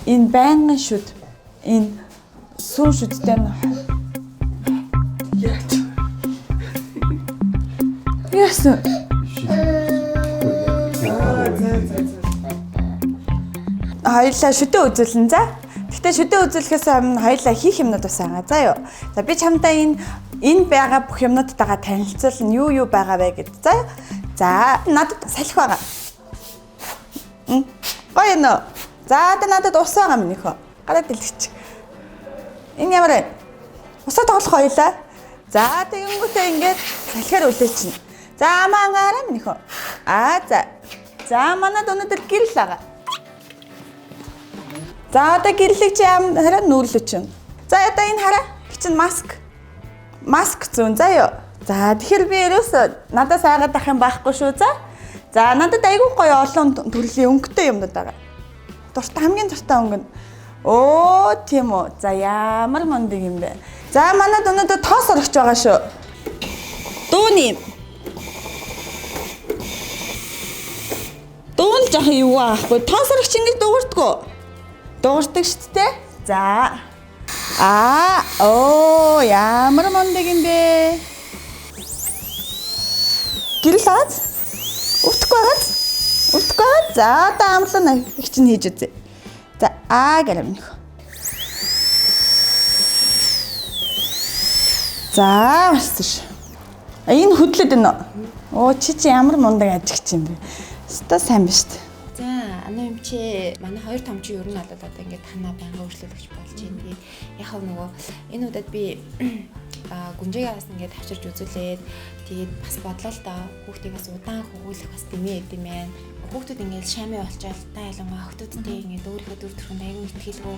энэ байнгын шүд энэ сүүн шүдтэй нь яасан хоёлаа шүдээ үзүүлэн за. Гэтэ шүдээ үзүүлэхээс өмнө хоёлаа хийх юмнууд бас байгаа. За юу. За би чамдаа энэ байгаа бүх юмнуудтайгаа танилцуулна. Юу байгаа вэ гэд. За надад салхи байгаа. Гоё нөө. За надад ус байгаа минийхөө. Гараад дэлгэж. Энэ ямар вэ? Усаа тоглох хоёлаа. За тэгэнгүүтээ ингээд салхиар үлээчихнэ. За мангаараа минийхөө. За манад өнөөдөр гэрэл байгаа. За одоо гэрлэг чи хараа нүүрлэж чинь. За одоо энэ хараа. Чи маск. Маск зүүн заа юу. За тэгэхээр би ерөөсөө надаас айгаад ах юм байхгүй шүү. За надад айгүй гоё олон төрлийн өнгөтэй юмнууд байгаа. Дуртай хамгийн дуртай өнгө нь. Оо тийм үү. За ямар мундаг юм бэ. За манад өнөөдөр тоос орогч байгаа шүү. Дууны. Дуун жах юу аахгүй. Тоос орогч ингэж дуурдгоо. Дуурдаг шүү дээ. За. Ямар мундаг юм бэ. Гэрэлээд өвтгөө. За одоо амлаа их чинь хийж үзье. За гэрэмнэх. За басш. Энэ хөдлөд энэ. Чи ямар мундаг ажигч юм бэ. Өстой сайн биш үү. За ана юм чи манай хоёр томч ер нь одоо ингээд танаа байнга өөрчлөлөгч болж байна. Тэгээд яг нөгөө энэ удаад би гүнжээгээс ингээд авчирч үзүүлээд тэгээд бас бодлоо л доо хүүхдийг бас удаан хөгүүлэх бас дэмий эд юм байна. хүүхдүүд ингээд шами болчоод та ялангуяа охтуудтай ингээд өөрийнхөө дүр төрхөнд аягүй итгэлгүй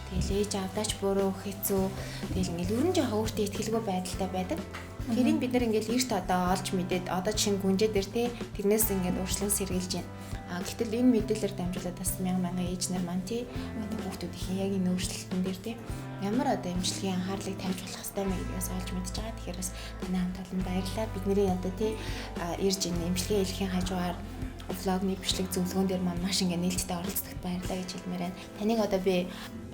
тэгэл ээж авдаач буруу хэцүү тэгэл ингээд ер нь жоохон өөртөө итгэлгүй байдалтай байдаг. Тэрийг бид нэр ингээд эрт одоо олж мэдээд одоо чинь гүнжээ дээр тий тэрнээс ингээд урьдчилан сэргийлж байна. Гэтэл энэ мэдээлэлээр дамжуулаад бас мянган ээж нар маань тий одоо хүүхдүүдийн яг энэ өөрчлөлтөн дээр тий ямар одоо эмчилгээний анхаарлыг тавьж болох хэрэгтэй мэй гэдгээс олж мэдж байгаа. Тэгэхээр бас таны хамт олон баярлалаа. Бидний одоо тий ирж энэ эмчилгээ хэлхийн хажуугаар влогны бичлэг зөвлөгөөн дээр маань маш ингээд нээлттэй оролцдогт баярлалаа гэж хэлмээр байна. Таныг одоо би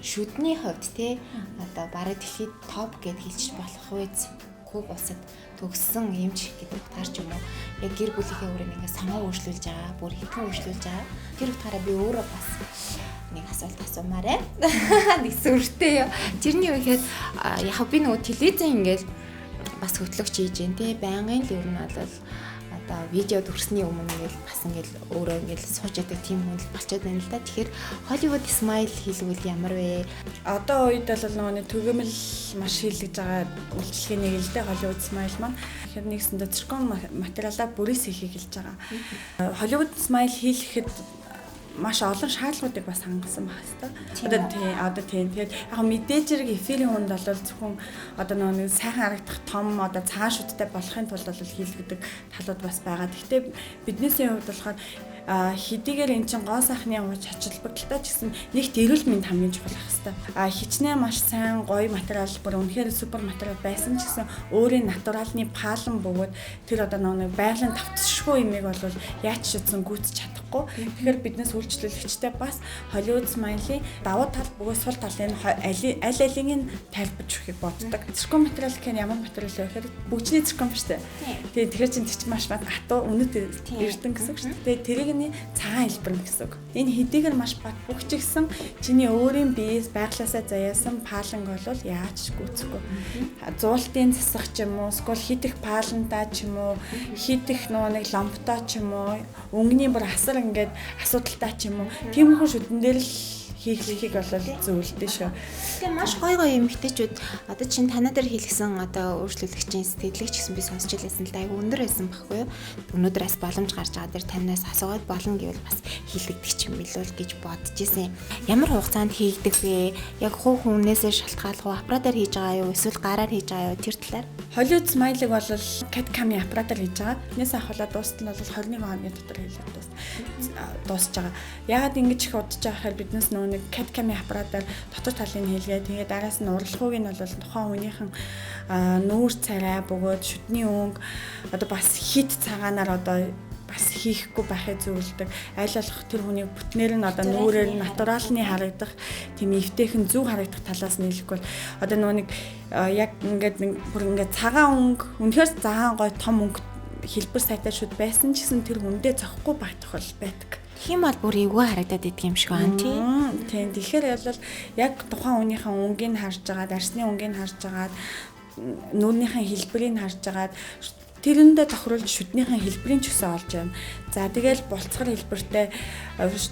шүдний хувьд тий одоо бараг дэлхийд топ гэд хэлж болох үз. Хүүг усад төгссөн эмч гэдэг утгаар ч юм уу яг гэр бүлийнхээ өөрөөр ингээд санаа өөрчлүүлж байгаа, бүр хэдхэн өөрчлүүлж байгаа. Тэр утгаараа би өөрөө бас нэг асуулт асуумаарэ. Нэг сүртэй юу. Тэрний юу гэхээр яг би нөгөө телевизэн ингээд бас хөтлөгч хийж जैन тий байнгын л ер нь бол одоо видео төрсний өмнө ингээд бас ингээд өөрөө ингээд сууж яадаг тийм хүн л болчиход байна л да. Тэгэхээр Hollywood Smile хийлгүүл ямар вэ? Одоо үед бол нөгөө төгөөмөл маш хийлгэж байгаа үйлчлэгээний хэлдэ Hollywood Smile маань тэгэхээр нэгсэндээ циркон материалаа бүрээс хийхийг хэлж байгаа. Hollywood Smile хийлгэхэд маш олон шаардлагуудыг бас хангасан байна хэвээр. Одоо тийм. Тэгэхээр яг мэдээж зэрэг эфирийн хүнд бол зөвхөн одоо нэг сайхан харагдах том одоо цагаан шүттэй болохын тулд бол хийлгдэг талууд бас байгаа. Гэхдээ биднээсээ хувьд болохоор хэдийгээр эн чин гоо сайхны ууч ачаалбагдaltaй ч гэсэн нэгт эрүүл мэнд хамгийн чухал ах хэвээр. Хичнээн маш сайн гоё материал бүр үнэхээр супер материал байсан ч гэсэн өөрийн натуралны палан бөгөөд тэр одоо нэг байгалийн тавтшгүй юмыг бол яаж ч утсан гүйцэж чадахгүй. Тэгэхээр биднээс үйлчлүүлэгчтэй бас Hollywood Smile-ийн давуу тал бөгөөд сул талын аль алиныг тайлбарж өгөхийг боддог. Циркон материал гэх нь ямар материал вэ гэхээр бүгжний циркон ба штэ. Тэгэхээр чинь тэр чинь маш хатуу үнэт эрдэн гэсэн үг штэ. Тэгээ тэрийг цагаан хэлбэр гэсэн үг. Энэ хэдийгээр маш бат бүгжигсэн чиний өөрийн биеэс байглаасаа заяасан паланг бол яаж ч гүйцэхгүй. Зуултын засах ч юм уу, эсвэл хитэх палантаа ч юм уу, хитэх нэг ламптай ч юм уу, өнгөний бүр асар ингээд асуудалтай ч юм уу. Тиймэрхүү шүдэн дээр л хийхлэхийг бол зөвлөдөө шүү. Тэгээ маш гоё эмэгтэйчүүд одоо чинь танаа дээр хийлгсэн одоо өөрчлөлөгчийн сэтгэлгч гэсэн би сонсч илсэн л да айгу өндөр байсан байхгүй юу. Өнөөдрөөс боломж гарч байгаа дээр танаас асуугаад болно гэвэл бас хийлгдэг ч юм билүү гэж бодож ирсэн. Ямар хугацаанд хийгдэх вэ? Яг хувь хүнээсээ шалтгаалх уу? Аппаратаар хийж байгаа юу? Эсвэл гараар хийж байгаа юу? Тэр талаар. Hollywood Smile-ыг бол CAD/CAM-ийн аппаратаар хийж байгаа. Тэрнээс ахвалаа дуустал нь бол 21 хоногийн дотор хийлгэж дуусж байгаа. Яагаад ингэж их удаж байгаа гэхээр биднээс нэг CAD/CAM-ийн аппаратаар дотор талын хийлгээ. Тэгээ дараас нь урлагууг нь бол тухайн хүнийхэн нүүр царай бөгөөд шүдний өнгө одоо бас хит цагаанаар одоо бас хийхгүй байхыг зөвлөдөг. Аль болох тэр хүний бүтнээр нь одоо нүүрээр натуралны харагдах тийм эвтэйхэн зөв харагдах талаас нь хэлэхгүй бол одоо нэг яг ингээд бүр ингээд цагаан өнгө үнэхээр цагаан гой том өнгө хэлбэр сайтай шүд байсан ч гэсэн тэр хүндээ зохгүй байх тохиол байдаг. Тийм бол бүр эвгүй харагдаад идэх юм шиг байна тий. Тийм. Тэгэхээр бол яг тухайн хүнийхэн өнгийг харж агаад, арсны өнгийг харж агаад, нүүрнийхэн хэлбэрийг харж агаад тэрэндээ тохируулж шүднийхэн хэлбэрийн ч гэсэн олж байна. За тэгэл болцгор хэлбэртэй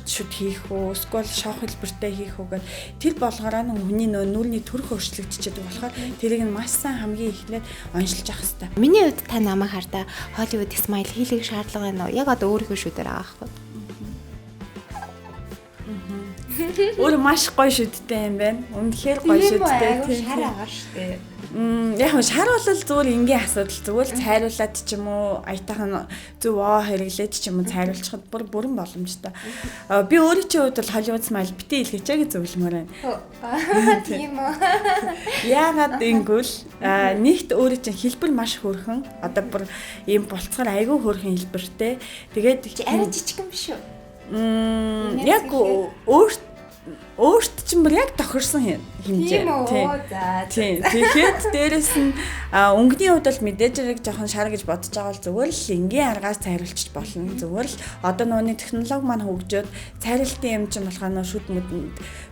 шүд хийх үү, эсвэл шавх хэлбэртэй хийх үү гэд тэр болгороо хүний нүүрний төрх өөрчлөгдөж байгаа болохоор тэрийг нь маш сайн хамгийн эхлээд оншилж авах хэрэгтэй. Миний хувьд та намайг хардаа Hollywood Smile хийлгэх шаардлага байна уу? Яг одоо өөрийнхөө шүдээр байгаа байхгүй. Өөр маш гоё шүдтэй юм байна. Үнэхээр гоё шүдтэй. Шар агаар штэ. Яг шар бол зүгээр энгийн асуудал. Зүгээр л цайруулаад ч юм уу аятайхан зөв хэрэглээд ч юм уу цайруулчихад бүрэн боломжтой. Би өөрийн чинь хувьд бол Hollywood Smile битээ илгээчээ гэж зөвлөмөр байна. Тийм үү. Яагаад ингэвэл нэгт өөрийн чинь хэлбэр маш хөөрхөн. Одоо бүр ийм болцгоор айгүй хөөрхөн хэлбэртэй. Тэгээд арай жижиг юм биш үү? Яг өөрт чинь бүр яг тохирсон хэмжээ. Тийм. Тэгэхээр дээрэс нь өнгөний хувьд бол мэдээж зэрэг жоохон шар гэж бодож байгаа бол зүгээр л энгийн аргаас цайруулчих болно. Зүгээр л одоо нууны технологи маань хөгжөөд цайралтын юм чинь болохоор нөө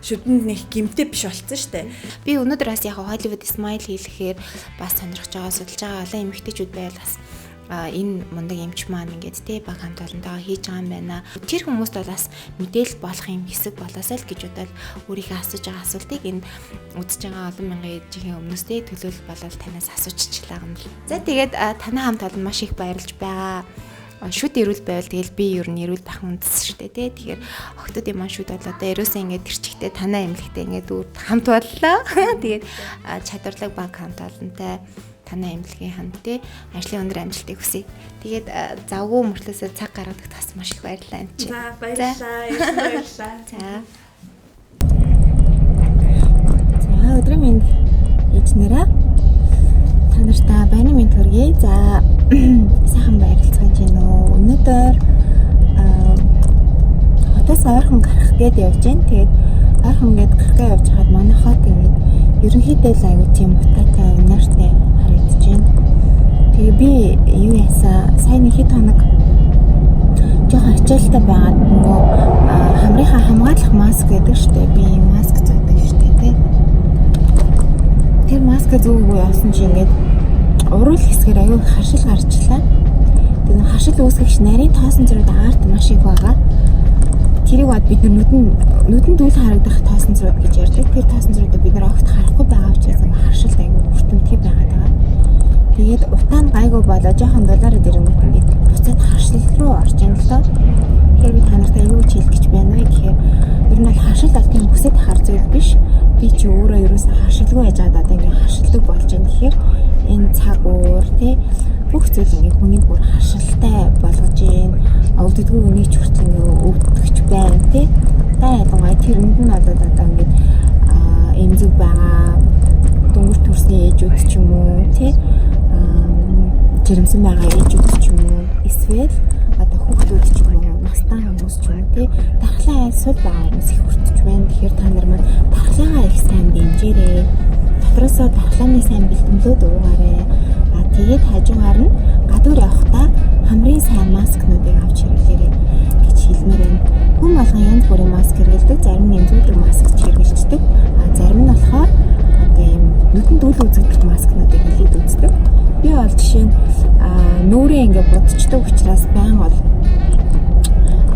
шүдэнд нэг гэмтэй биш болсон шүү дээ. Би өнөөдрөөс яг Hollywood Smile хийлгэхээр бас сонирхож байгаа судалж байгаа олон эмэгтэйчүүд байвал бас энэ мундаг эмч маань ингээд тий баг хамт олонтойгоо хийж байгаа юм байна. Тэр хүмүүст бол бас мэдээлэл болох юм хэсэг болоосай л гэж бодоод өөрийнхөө асууж байгаа асуултыг энэ үзэж байгаа олон мянган ээжийн өмнөөс тий төлөөлөл болол танаас асууччлаа юм л. За тэгээд танай хамт олон маш их баярлж байгаа. шүд ирүүл байвал тэгэл би ер нь ирүүл байх үндэс шүү дээ тий. Тэгэхээр охтуудын маань шүд бол одоо ерөөсөө ингээд тэр чигтээ танаа эмнэлэгтэй ингээд хамт боллоо. Тэгээд чадварлаг банк хамт олонтой танаа эмнэлгийн хамт тий ажлын өндөр амжилтыг хүсье. Тэгээд завгүй мөртлөөсөө цаг гаргадаг тас маш их баярлалаа энэ чинь. За баярлалаа. Баярлалаа. За өдрийн минь ээжнэрээ та нартай баярын минь төргий. За сайхан байрлалцгааж байна уу? Өнөөдөр хотоос ойрхон гарах гээд явж байна. Тэгээд ойрхон гээд гарахаа явж хаад манай хот ингээд ерөнхийдөө л аягүй тийм утаатай өнөртэй харагдаж байна. Тэгээ би юу ясаа сайн нэг хэд хоног жоохон ачаалттай байгаад нөгөө хамрынхаа хамгаалах маск гэдэг штеп би маск зөөдөг штеп тий. Тэр маск зөөгүй явсан чи ингээд уруул хэсгээр аягүй харшил гарчлаа. Тэгээ харшил үүсгэгч нарийн тоосон зэрэг агаарт маш их байгаа. Тэрийг бод бид нүдэн дүүл харагдах тоосон зэрэг гэж ярьдаг. Тэр тоосон зэрэгтэй бид нар огт харахгүй байгаа учраас харшилт аягүй бүртэмтгий байгаад байгаа. Тэгээд утаа нь гайгүй болоо жоохон дулаараа дэрэнгүүт ингээд буцаад харшил руу орж ийн л доо. Тэгэхээр би та нартай юу ч хэлэх гэж байна вэ гэхээр ер нь харшил бол тийм хүсэж хар зүйл биш. Би чи өөрөө ерөөсөө харшилгүй байж байгаа одоо ингээд харшилдаг болж байна гэхээр энэ цаг уур тий бүх зүйл ингээд хүний бүр харшилтай болгож ийн өвддөггүй үнийг ч хүртэл ингээд өвдөгч байна тий та ялангуяа тэрэнд нь одоо ингээд эмзэг байгаа дөнгөж төрсний ээжүүд ч юм уу тий жирэмсэн байгаа ээжүүд ч юм уу эсвэл одоо хүүхдүүд ч юм уу настан хүмүүс ч юм уу тий дархлаа айлсууд байгаа хүмүүс их хүртэж байна. Тэгэхээр та нар маань дархлаагаа их сайн дэмжээрэй. Дотроосоо дархлааны сайн бэлтгэлүүд уугаарай. Тэгээд хажуугаар нь гадуур явахдаа хамрын сайн маскнуудыг авч хэрэглээрэй гэж хэлмээр байна. Хүн болгон янз бүрийн маск хэрэглэдэг, зарим нь нэмзүүдэг маск хэрэглэждэг. Зарим нь болохоор одоо юм нүдэн дүүл үзэгдэх маскнуудыг хэлээд үздэг. Би бол жишээ нь нүрээ ингээд будчихдаг учраас байн бол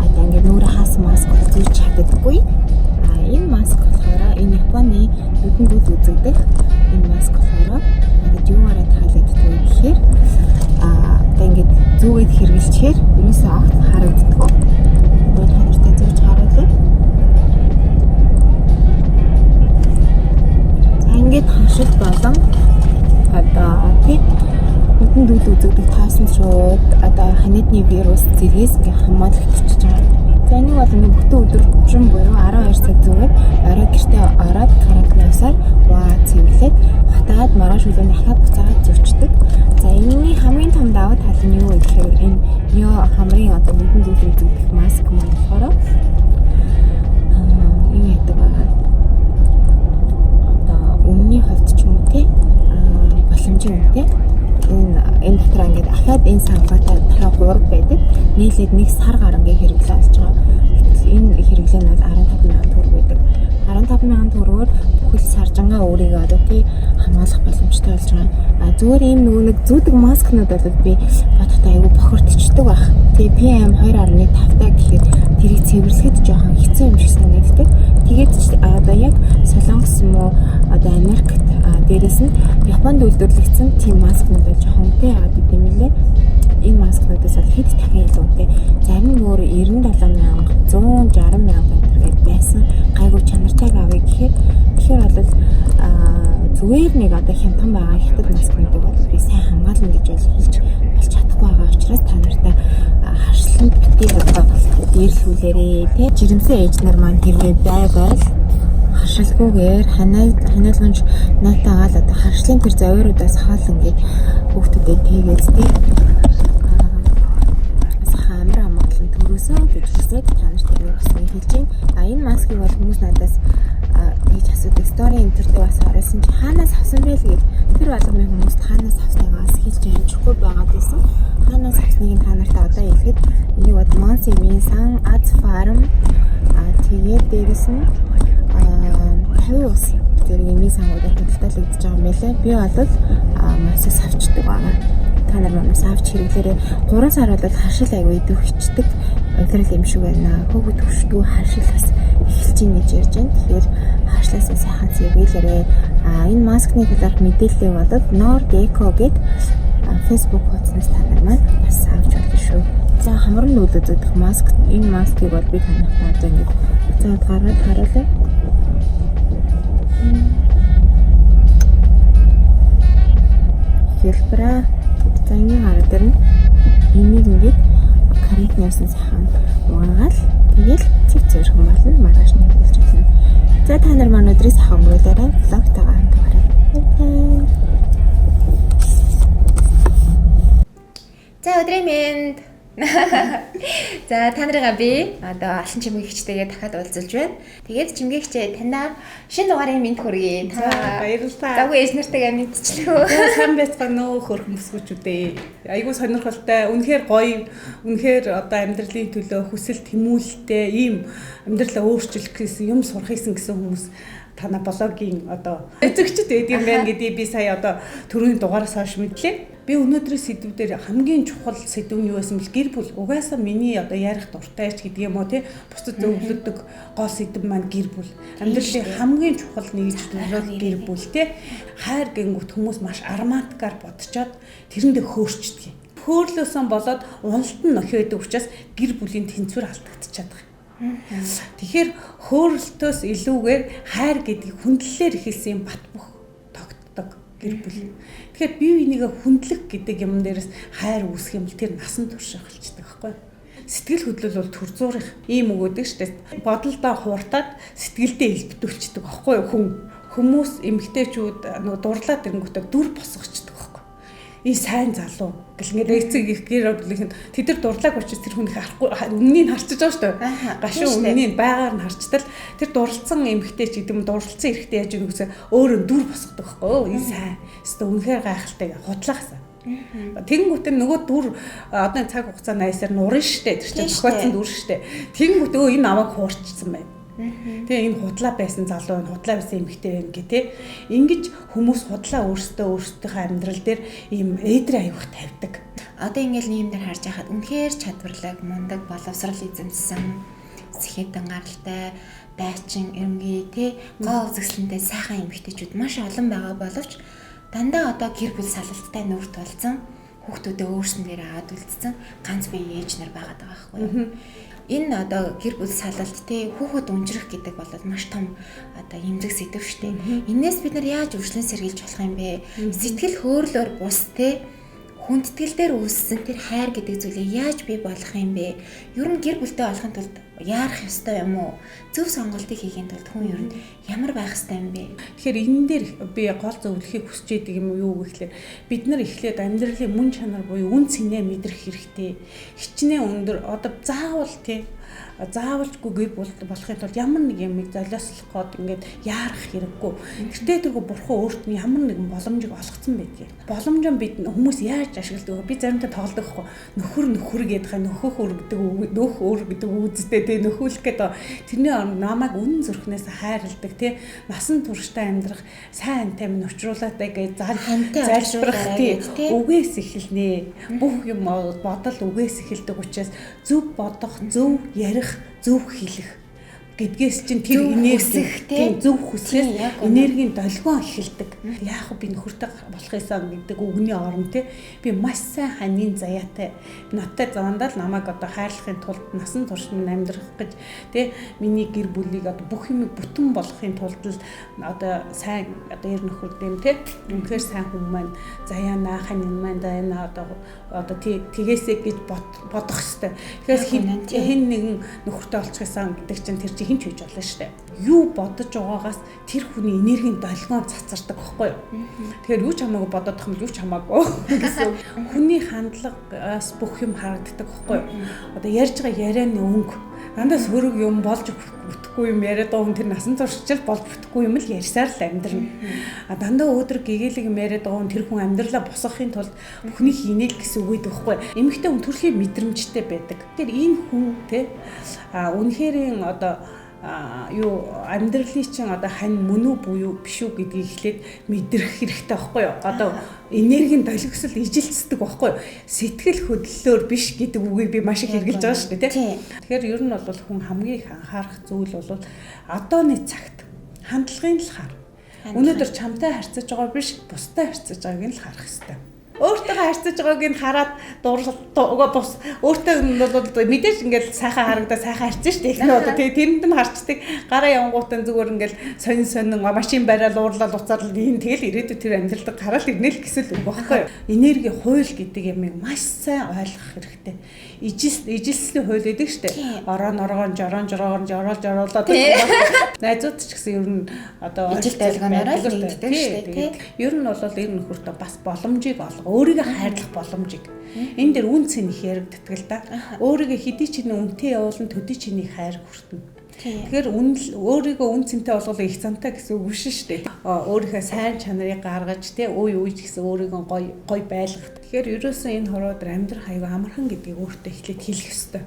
одоо ингээд нүрээ хаасан маск зүүж чаддаггүй. Энэ маск болохоор энэ Японы нүдэн дүүл үзэгдэх энэ маск болохоор одоо юугаараа таалагддаг вэ гэхээр одоо ингээд зүүгээд хэрэглэхээр ерөөсөө огт харагддаг. Тэгээд хамартай зүүж харуулъя. За ингээд хашил болон одоо тийм нүдэн дүүл үзэгдэх таасан шууд одоо ханидны вирус зэргээс ингээ хамгаалагдчихж байгаа. За энийг бол ингээ бүтэн өдөржин буюу 12 цаг зүгээд орой гэртээ ороод карантинасаар цэвэрлээд хатаад маргааш үлэн дахиад буцаагаад зөрчдөг. За энэний хамгийн том давуу тал нь юу вэ гэхээр энэ ёо хамрын одоо нүдэн дүүл үзэгдэх маск маань болохоор юу яадаг байгаа. Одоо өмнөний хувьд ч юм уу тий боломжийн үе тий энэ дотор ингээд ахаад энэ сангаатай дахиад 3 байдаг. Нийлээд нэг сар гарангийн хэрэглээ болж байгаа. Энэ хэрэглээ нь бол 15,000 төгрөг байдаг. 15,000 төгрөгөөр бүхэл саржангаа өөрийгөө одоо тий хамгаалах боломжтой болж байгаа. Зүгээр энэ нэг зүүдэг маскнууд бол би бодохтой айгүй бохирдчихдаг байх. Тий PM 2.5 гэхэд тэрийг цэвэрлэхэд жоохон хэцүү юм шиг санагддаг. Тэгээд одоо яг Солонгос юм уу одоо Америкт дээрээс нь Японд үйлдвэрлэгдсэн тийм маскнууд бол жоохон үнэтэй яагаад гэдэм нэлээ. Энэ маскнуудаас бол хэд дахин илүү үнэтэй. Зарим нь өөр 97,000, 160,000 гэдэг байсан. Гайгүй чанартай авъя тэгэхээр бол зүгээр нэг одоо хямдхан байгаа хятад маскнуудыг бол би сайн хамгаална гэж бол хэлж болж чадахгүй байгаа учраас та нартай харшланд битгий одоо дээрлүүлээрээ тий жирэмсэн ээж нар маань хэрвээ байвал харшилгүйгээр ханиалгамж нотагаал одоо харшлын тэр зовиоруудаас хаал ингээд хүүхдүүдэд тэгээз тий хамар амгалан төрөөсөө гэж хэлсээд та нарт тэрийг хүсэж хэлж байна. Энэ маскыг бол хүмүүс надаас тэгж асуудаг. Стори интернет бас харсан чи хаанаас авсан бэ л гэж тэр болгоны хүмүүст хаанаас авснаас хэлж амжихгүй байгаад байсан. Хаанаас авсныг та нарт одоо хэлэхэд энийг бод Монсимийн сан Аз фарм тэгээд дээрэс нь 50 ус зэрэг эмийн сангуудад худалдаалагдаж байгаа юм байлаа. Би бол масаас авчдаг байгаа. Та нар манаас авч хэрэглээрээ 3 сар бол харшил аягүй идвэхчдэг улирал юм шиг байна. Хөөгд төвшдгүү харшил бас эхэлж ийн гэж ярьж байна. Тэгэхээр харшлаасаа сайхан цэвэрлээрээ энэ маскны талаарх мэдээллийг бол Nord Eco гэдэг Facebook хуудаснаас та нар маань бас авч болно шүү. За хамрын нүүл үзэгдэх маск. Энэ маскыг бол би танихад одоо ингэ буцаад гаргаад харуулъя. Хэлбэрээ. За ингэ хараад ирнэ. Энийг ингээд карантинаас сайхан угаагаал тэгэл цэг цэвэрхэн болно. Маргааш нь хэлж болно. За та нар манай өдрийн сайхан өнгөрөөлөөрэй. Влогтойгоо хамт гараа. За өдрийн мэнд. За та нарыгаа би одоо алан чимгээгчтэйгээ дахиад уулзалж байна. Тэгээд чимгээгчээ танаа шинэ дугаарын мэнд хүргэе. Та баярлалаа. Завгүй ээж нартайгаа мэдчихлээ. Сайн байцгаана уу хөрхөн бүсгүүчүүдээ. Айгуу сонирхолтой. Үнэхээр гоё. Үнэхээр одоо амьдралын төлөө хүсэл тэмүүлэлтэй ийм амьдралаа өөрчлөх гэсэн юм сурах гэсэн хүмүүс танаа блогийн одоо эзэгчд байдсан байна гэдгийг би сая одоо түрүүний дугаараас хойш мэдлээ. Би өнөөдрийн сэдвүүдээр хамгийн чухал сэдв нь юу байсан бэл гэр бүл. Угаасаа миний одоо ярих дуртайч гэдэг юм уу те бусдад өвлөдөг гол сэдв маань гэр бүл. Амьдралын хамгийн чухал нэгж төлөв гэр бүл те. Хайр гэнгүүт хүмүүс маш арматикаар бодцоод тэрэндээ хөөрчдөг юм. Хөөрлөөсөн болоод уналт нь нөхөйдөг учраас гэр бүлийн тэнцвэр алдагдчихад байгаа. Тэгэхээр хөөрөлтөөс илүүгээр хайр гэдгийг хүндлэлээр ихэлсэн бат бөх тогтдог гэр бүл. Тэгэхээр бие бинийгээ хүндлэх гэдэг юм дээрээс хайр үүсэх юм бол тэр насан турш эхэлчихдэг байхгүй. Сэтгэл хөдлөл бол төр зурх ийм өгөөдөг штэ. Бодолдоо хууртаад сэтгэлдээ элбэтүүлчихдэг байхгүй хүмүүс эмгтээчүүд нөгөө дурлаад ирэнгүүтээ дүр босгочдөг байхгүй. Энэ сайн залуу гэл ингээд эцэг их гэр бүлийнхэнд тэд нар дурлааг учраас тэр хүнийг харахгүй үннийг харчиж байгаа шүү дээ. Гашуун үннийг байгаар нь харчтал тэр дурлцсан эмгтээч гэдэг юм дурлцсан эрэхтэй яаж юм гэсэн өөрөө дүр босгодог байхгүй. Энэ сайн. Өөртөө үнэхээр гайхалтай худлаахсан. Тэнгүүтээ нөгөө дүр одоо цаг хугацааны аясаар нурна штэ. Тэр чинь тохиолдсон дүр штэ. Тэнгүүтээ энэ намайг хуурчсан байна. Тэгээ энэ худлаа байсан залуу энэ худлаа байсан эмэгтэй байна гэ тэ. Ингиж хүмүүс худлаа өөрсдийнхөө амьдрал дээр ийм эдрээ аюух тавьдаг. Одоо ингээл нийгэмдэр харж байхад үнэхээр чадварлаг, мундаг, боловсрал эзэмсэн, сэхэдэн гаралтай, байчин, эмгий тэ гоо үзэсгэлэнтэй сайхан эмэгтэйчүүд маш олон байгаа боловч дандаа одоо гэр бүл салалттай нүүр тулцсан, хүүхдүүдээ өөрсөндөө аваад үлдсэн ганц бие ээж нар байгаад байгаа байхгүй юу? Энэ одоо гэр бүл салалт те хүүхэд унжрах гэдэг бол маш том одоо эмзэг сэдв штэ. Энээс бид нар яаж өвчлөн сэргийлж болох юм бэ? Сэтгэл хөдлөлөөр бус те хүндэтгэл дээр үүссэн тэр хайр гэдэг зүйлийг яаж бий болгох юм бэ? Ер нь гэр бүлтэй болохын тулд яарах ёстой юм уу? Зөв сонголтыг хийхин тулд хүн ер нь ямар байх ёстой юм бэ? Тэгэхээр энэ дээр би гол зөвлөхийг хүсэж байдаг юм юу гэхлээр бид нар эхлээд амьдралын мөн чанар буюу үн цэнэ мэдрэх хэрэгтэй. Хичнээн өндөр одоо заавалжгүй гэр бүл болохын тулд ямар нэг юмыг золиослох гээд ингээд яарах хэрэггүй. Гэртээ тэргүй бурхан өөрт нь ямар нэгэн боломжийг олгоцсон байдгийг. Боломжоо бид хүмүүс яаж ашигладаг вэ? Би заримдаа тоглодог хгүй. Нөхөр гэдэг нөхөх өргөдөг үүсдээ тэ нөхүүлэх гэдэг тэрний оронд намайг үнэн зүрхнээс хайрладаг тэ насан туршдаа амьдрах сайн амтай минь учруулаатай гэж залбирах тий үгээс эхэлнэ. Бүх юм бодол үгээс эхэлдэг учраас зөв бодох, зөв ярих, зөв хэлэх гэдгээс чинь тэр энерги зөв хүсээс энергийн долгион эхэлдэг. Яг би нөхөртэй болох юмсан гэдэг үгний оронд те би маш сайн ханийн заяатай. Надтай завандаа л намайг одоо хайрлахын тулд насан турш минь амьдрах гэж те миний гэр бүлийг одоо бүх юмыг бүтэн болгохын тулд л одоо сайн одоо эр нөхөр дэм те үнэхээр сайн хүн маань заяана ханийн маань заяана одоо тэгээсэй гэж бодох хэвээр. Тэгэхээр хэн нэгэн нөхөртэй олчих юмсан гэдэг чинь тэр чинь хинч хийж болно шүү дээ. Юу бодож байгаагаас тэр хүний энергийн долгион цацардаг байхгүй юу? Тэгэхээр юу ч хамаагүй бодоод тах юм юу ч хамаагүй гэсэн. Хүний хандлагаас бүх юм харагддаг байхгүй юу? Одоо ярьж байгаа ярианы өнгө дандаа сөрөг юм болж бүтэхгүй юм яриад байгаа хүн тэр насан туршид болж бүтэхгүй юм л ярьсаар л амьдрна. Дандаа өдөр гэгээлэг юм яриад байгаа хүн тэр хүн амьдралаа босгохын тулд бүхнийг хийнэ гэсэн үг байдаг байхгүй юу? Эмэгтэй хүн төрлийн мэдрэмжтэй байдаг. Тэр энэ хүн те үнэхэрийн одоо юу амьдралын чинь одоо хань мөн үү буюу биш үү гэдгийг эхлээд мэдрэх хэрэгтэй байхгүй юу? Одоо энергийн долгисол ижилцдэг байхгүй юу? Сэтгэл хөдлөлөөр биш гэдэг үгийг би маш их хэрэгжилж байгаа шүү дээ тий. Тэгэхээр ер нь бол хүн хамгийн их анхаарах зүйл бол одооны цагт хандлагын л хар. Өнөөдөр чамтай харьцаж байгаа биш бустай харьцаж байгааг нь л харах хэрэгтэй. Өөртөө харьцаж байгааг нь хараад бус өөртөө бол мэдээж ингээд сайхан харагдаа сайхан харьцсан шүү дээ. Эхнээ одоо тэрэнд нь харцдаг гараа явангуутан зүгээр ингээд сонин машин бариад уурлал уцаал ийм тэгэл ирээдүйд тэр амьдралд гараал ирнэ л гэсэн үг байхгүй юу? Энерги хууль гэдэг юмыг маш сайн ойлгох хэрэгтэй. Ижилслийн хууль гэдэг шүү дээ. Орон жороолоод найзууд ч гэсэн ер нь одоо ижил байлгаанаараа л нэгддэг шүү дээ. Ер нь бол эр нөхөртөө бас боломжийг олго. Өөрийгөө хайрлах боломжийг. Энэ дээр үн цэн их яригддаг л да. Өөрийгөө хэдий ч нэг үнтэй явуулан төдий ч нэг хайр хүртэнэ. Тэгэхээр өөрийгөө үн цэнтэй болгох их цантай гэсэн үг биш шүү дээ. Өөрийнхөө сайн чанарыг гаргаж үе ч гэсэн өөрийгөө гоё байлгах. Тэгэхээр ерөөсөн энэ хороод амьдрах аюу амархан гэдгийг өөртөө эхлээд хэлэх ёстой.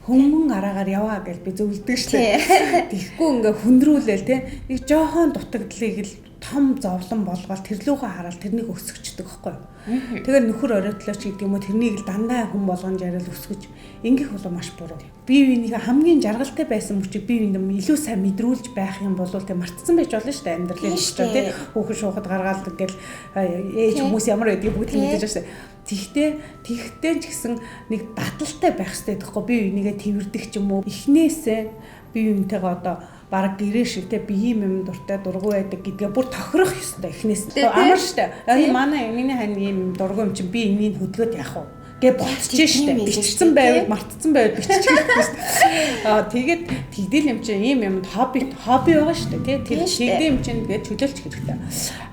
Хүмүүн араагаар яваа гэж би зөвлөдөг шүү дээ. Тэгэхгүй ингээ хүндрүүлээл нэг жоохон дутагдлыг л том зовлон болгоод тэрлүүхэ хараад тэрнийг өсгөждөг байхгүй юу. Тэгэхээр нөхөр оройтлооч гэдэг юм уу тэрнийг л дандаа хүн болгон жаргал өсгөж ингэх бол маш буруу. Бие биенийхээ хамгийн жаргалтай байсан мөчийг бие биендээ илүү сайн мэдрүүлж байх юм бол тэг мартцсан байж болно шүү дээ амьдралын өчтөө тий. Хүүхэн шуухад гаргаал тэгэл ээж хүмүүс ямар байдгийг бүгд мэдээж байна шүү дээ. Тэгтээ ч гэсэн нэг дадалтай байх хэрэгтэй гэхгүй бие бинийгээ тэрвэрдэг ч юм уу. Эхнээсээ бие биентэйгээ одоо бараг гэрээ шиг те би юм дуртай дургу байдаг гэдгээ бүр тохирох ёстой эхнээс. Амар штэ. Манай миний хань юм дургу юм чинь би энийг хөдөлгөөд яах вэ? Гэ болчих штэ. Бичсэн байвал мартцсан байвал бичих хэрэгтэй штэ. Тэгээд тэгдэл юм чинь ийм юм хобби байгаа штэ те. Тэр тэгдэл юм чинь тэгээд чөлөөлчих хэрэгтэй.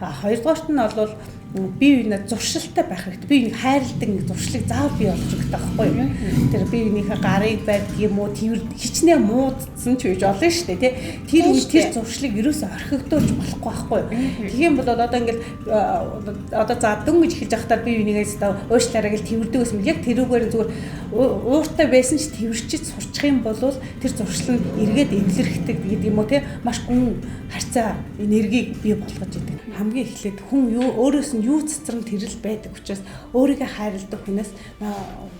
Хоёрдугаарт нь бол бие биенээ зуршилтай байх хэрэгтэй. Бие биенийг хайрладаг нэг зуршлыг заавал бий болгож өгөх байхгүй юу? Тэр бие биенийхээ гарыг байдаг юм уу, тэр хичнээн муудсан ч үеж олно шүү дээ, тий. Тэр зуршлыг ерөөсөө орхигдуулж болохгүй байхгүй юу? Тийм бол одоо ингээд одоо за дөнгөж эхэлж байхдаа бие биенийгээс уушлаараа гэл тэрвэрдэг гэсэн. Яг тэрүүгээр зүгээр ууртай байсан ч тэрвэрчиж сурчих юм бол тэр зуршил нь эргээд эвлэрхдэг гэдэг юм уу, тий. Маш гүн харьцаа энергийг бий болгож идэг. Хамгийн эхлээд хүн өөрөөс нь юу цэцрэн тэрэл байдаг учраас өөрийгөө хайрладаг хүнээс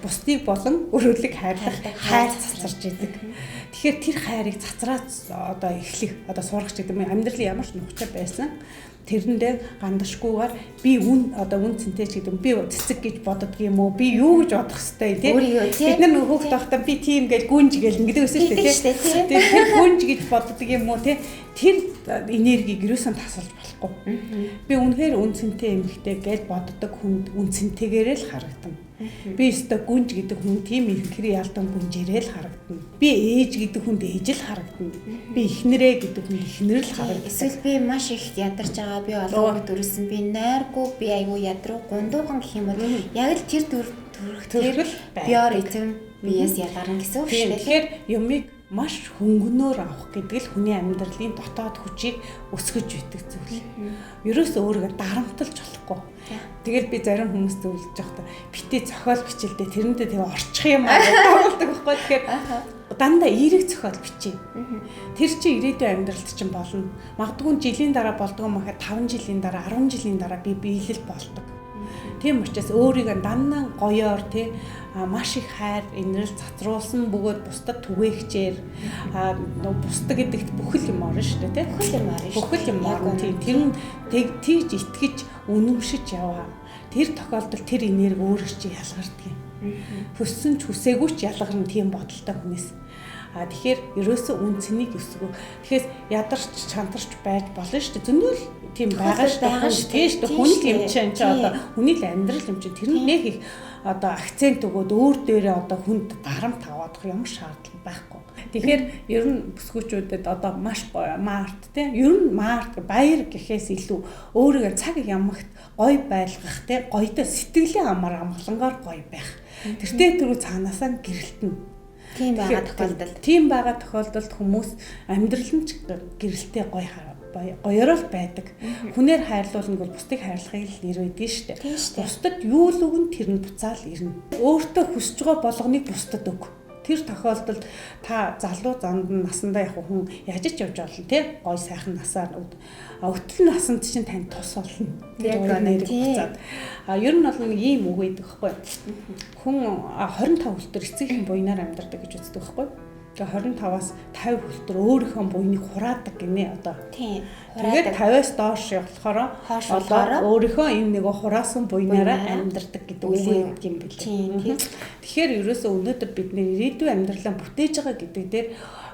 бусдыг болон өөрөлдгийг хайрлах хайр цацарч идэг. Тэгэхээр тэр хайрыг цацраад одоо эхлэх одоо сурах гэдэг юм амьдралын ямар ч нөхцөл байсан тэрэндээ гандашгүйгээр би үн цэнтэй ч гэдэг би цэцэг гэж боддог юм уу би юу гэж бодох хэвтэй тий бид нар хөөхд байхдаа би тийм гэж гүнж гээл ингэдэг өсөж тий тэр гүнж гэж боддог юм уу тий тэр энергийг юусан тасалж болохгүй би үнэхээр үн цэнтэй эмэгтэй гэж боддог хүнд үн цэнтэйгээрээ л харагдана. Би өстө гүнж гэдэг хүн тийм ихнэрээ ялдан гүнжээрээ л харагдана. Би ээж гэдэг хүнд ээж л харагдана. Би ихнэрээ гэдэг хүн ихнэр л харагдана. Эсвэл би маш их ядарч байгаа. Би олонх төрүүлсэн. Би нойргүй, би айгүй ядруу, гундуухан гэх юм бол яг л тэр төрөл биор эзэм биес ядарна гэсэн үг шүү дээ. Тэгэхээр юмыг маш хөнгөнөөр авах гэдэг л хүний амьдралын дотоод хүчийг өсгөж өгдөг зүйл. Ерөөсөө өөрийгөө дарамтлж болохгүй. Тэгэл би зарим хүмүүст зөвлөж байхдаа битээ зохиол бичилдэ тэрэндээ тэгээ орчих юм аа гэдэг байхгүй. Тэгэхээр дандаа эерэг зохиол бичээ. Тэр чинь ирээдүйн амьдралд чинь болно. Магадгүй жилийн дараа болдгоо махад 5 жилийн дараа 10 жилийн дараа би биелэл болдог. Тийм учраас өөрийгөө дандаа гоёор тий маш их хайр инрэл цацруулсан бөгөөд бусдад түгээгчээр бусдад гэдэгт бүхэл юм орно шүү дээ тий бүхэл юм орно тийм тэгж итгэж үнэмшиж яваа тэр тохиолдолд тэр энерги өөрөөр чи ялгардаг юм хүссэн ч хүсээгүй ч ялгарна тийм бодолтой хүнээс тэгэхээр ерөөсөө үн цэнийг өсгөө тэгэхээр ядарч чантарч байж болно шүү дээ зөндөл тийм байгаа шүү дээ хүний юм чинь одоо хүний л амьдрал юм чинь тэр нэг их одоо акцент өгөөд өөр дээрээ одоо хүнд дарамт аваадах ямар шаардлага байхгүй. Тэгэхээр ер нь бүсгүүчүүдэд одоо маш март тийм ер нь март баяр гэхээс илүү өөрийгөө цаг ямагт гоё байлгах тийм гоёдоо сэтгэлийн амгалангаар гоё байх. Тэртээ түрүү цаанаасаа гэрэлтэн. Тийм байгаа тохиолдолд хүмүүс амьдрал нь гэрэлтэй гоёор л байдаг. Хүнээр хайрлуулна бол бусдыг хайрлахыг л нэр өгдөг шүү дээ. Бусдад юу л өгн тэр нь буцаал ирнэ. Өөртөө хүсэж байгаа болгоныг бусдад өг. Тэр тохиолдолд та залуу занд насандаа яг хүн яаж ч явж болно тий гой сайхан насаар өтөл насанд чинь тань тус болно. Тэр нэрийг буцаад ер нь бол нэг ийм үг байдаг байхгүй. Хүн 25 үлтэр эцэг их буйнаар амьдардаг гэж үздэг байхгүй. Тэгээ 25-аас 50 хүртэл өөрийнхөө буйныг хураадаг гинэ одоо. Тийм. Тэгээд 50-аас доош болохоор өөрийнхөө энэ нэг хураасан буйнаараа амьдардаг гэдэг үг юм билээ. Тийм. Тэгэхээр ерөөсөө өнөөдөр бид нэр ирээдүйн амьдралаа бүтээж байгаа гэдэг дээр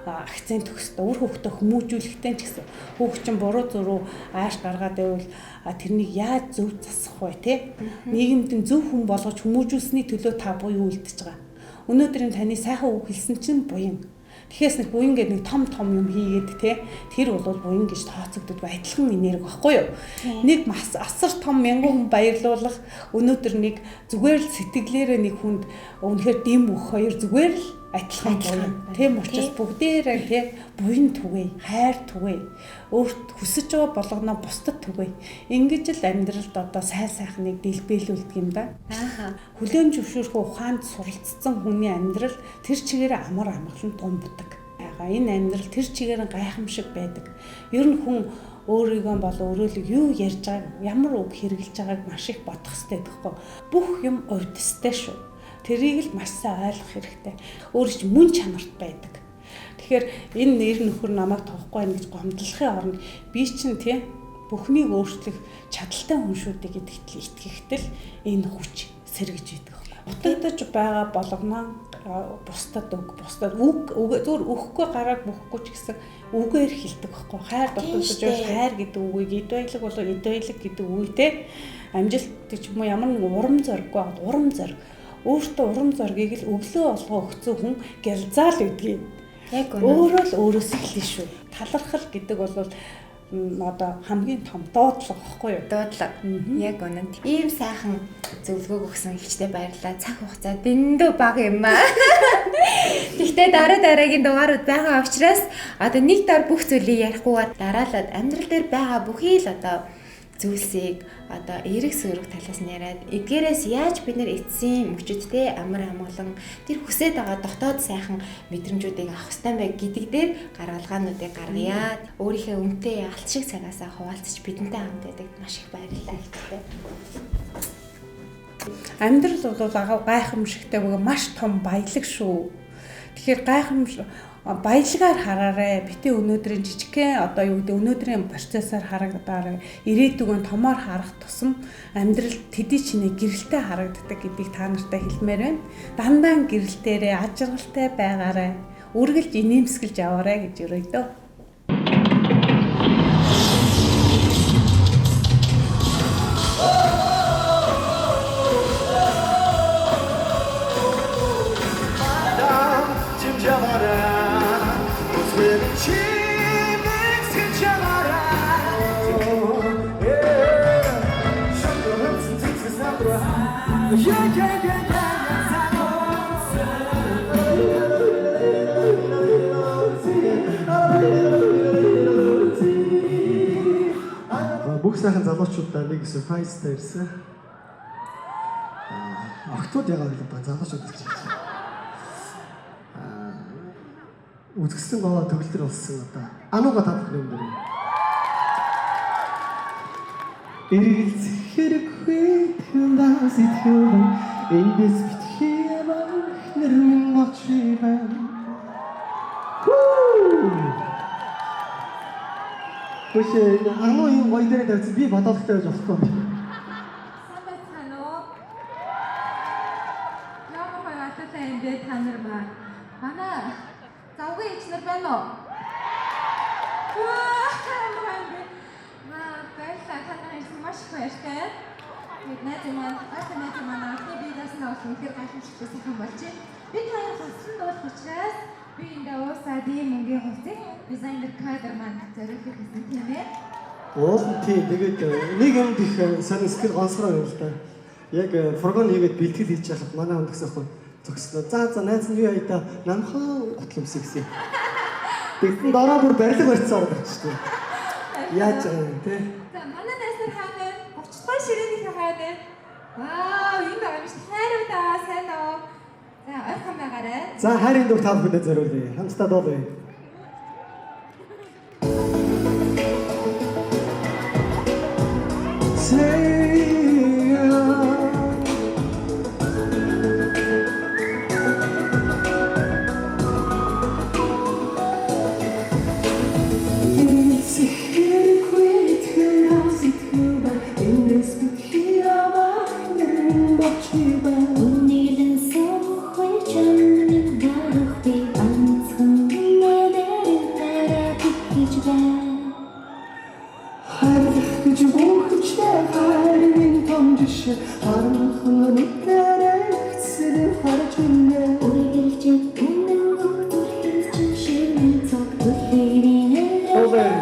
акцент өгсөй. Өөр хүүхдээ хүмүүжүүлэхтэй ч гэсэн хүүхд чинь буруу зуруу ааш гаргаад байвал тэрнийг яаж зөв засах вэ те? Нийгэмд зөв хүн болгож хүмүүжүүлсэний төлөө та буюу үлдчихэж байгаа. Өнөөдөр таны сайхан үг хэлсэн чинь буян. Тэгэхээс нэг буян гэдэг нэг том юм хийгээд те тэр бол буян гэж тооцогддог адилхан энерги багхгүй юу? Нэг мас асар том мянган хүн баярлуулах өнөөдөр нэг зүгээр л сэтгэлээрээ нэг хүнд үнэхээр дэм өгөх хоёр зүгээр л адилхан буян. Тийм учраас бүгдээрээ те буян түгэй, хайр түгэй. Өөрт хүсэж байгаа болгоно бусдад түгэй. Ингэж л амьдралд одоо сайхныг дэлбэлүүлдэг юм да. Хүлээн зөвшөөрөх ухаанд суралцсан хүний амьдрал тэр чигээр амар амгалан томбдог. Энэ амьдрал тэр чигээр гайхамшиг байдаг. Ер нь хүн өөрийгөө бол өөрөөлөг юу ярьж байгааг, ямар үг хэрэглэж байгааг маш их бодох хэрэгтэй гэхгүй. Бүх юм урьдчилан шүү. Тэрийг л маш сайн ойлгох хэрэгтэй. Өөр чинь мөн чанарт байдаг. Тэгэхээр энэ нэр нөхөр намайг тоохгүй байх гэж гомдлохын оронд би чинь тийм бүхнийг өөрчлөх чадaltaй хүн шүү гэдэгт итгэхтэл энэ хүч сэргэж идэг. Утагдаж байгаа болгоно бусдад үг зөвөр өгөхгүй гарааг бөхгүй ч гэсэн үгээр хэлдэг байхгүй. Хайр дутагдж байгаа хайр гэдэг үгийг эд баялаг болоо эд баялаг гэдэг үгтэй амжилт ч юм уу ямар нэг урам зориггүй урам зориг өөртөө урам зоргийг л өглөө олгоо өгцөө хүн гялзаал гэдгийг яг өөрөө л өөрөөс эхэлнэ шүү. Талархал гэдэг бол одоо хамгийн том дуудлага багхгүй юу? Дуудлага. Яг үнэнд. Ийм сайхан зөвлөгөө өгсөн ихчтэй баярлалаа. Цаг хугацаа дэндүү бага юм аа. Гэхдээ дараагийн дугаарууд байгаа учраас одоо нэг дор бүх зүйлийг ярихгүйгээр дараалаад амьдрал дээр байгаа бүхий л одоо зүйлсийг одоо эрэг сөрөг талаас нь яриад эдгээрээс яаж бид нэр эцсийн мөчөдтэй амар амгалан тэр хүсэж байгаа дотоод сайхан мэдрэмжүүдийг авах хэрэгтэй бай гэдэг дээр гаргалгаануудыг гаргая. Өөрийнхөө үнэтэй алт шиг цагаасаа хуваалцаж бидэнтэй хамт байдаг маш их баярлалаа ихтэй. Амьдрал бол агав гайхамшигтай байгаа маш том баялаг шүү. Тэгэхээр баялагаар хараарай. Битээ өнөөдрийн жижигхэн одоо юу гэдэг өнөөдрийн процессор харагдаарай. Ирээдүгөө томоор харах тусам амьдрал тэдий чинээ гэрэлтэй харагддаг гэдгийг та нартай хэлмээр байна. Дандаа гэрэлтээрээ аж аргалтай байгаарай. Үргэлж инээмсэглэж аваарай гэж өрөөдөө. Бүх сайхан залуучуудаа нэг сюрпрайзтай ирсэн. Охтууд яагаад л залуучууд гэж байна. Үзэсгэлэн гоо төгөлдөр болсон одоо анууга татах юм дээр. Эргэлз хэрэггүй тэндээс итгэв эндээс битгий нэрмэн мочива. Бүшээ ануу юм гоё дээр тавьсан би бодолтой байж болохгүй. Сайн байна уу? Ямар гоё ататай энэ дээр та нар ба. Манай завгүй ичнэр байна уу? Баярлалаа та нарыг маш их баяртай. Бид найз маань ахны биедээс нь авсан ихэр гайхамшигтай сайхан болж байна. Би таяр болсон дуулах учраас би энэ уусаад ийм мөнгөний хувцсыг дизайнер кадр маань зориулах гэсэн тийм ээ. Уул тийм тэгээд нэг юм их сайн сэтгэл гонсгороо юм л да. Яг програм хийгээд бэлтгэл хийж яхад манай хүн гэсэн хүн зогслоо. За найз нь юу яа намхан готломс гэсэн. Тэгтэн дараа бүр барилга барьцаар болчихсон. Яаж байгаа юм те? За манай найз нар хаана 30 ширээнийхээ хаана? Вау, энэ байгаа юм шиг хайруудаа сайн уу? За ойрхон байгаарай. За хайрын дуу та бүхэндээ зориулъя. Хамтдаа дуулъя. бүхчтэй хайрын том жишээ харанхан нүдэрээ эцсээр харж байна. үргэлж үнэн бүрхэлж ширэн цог бүлэрийн Овер.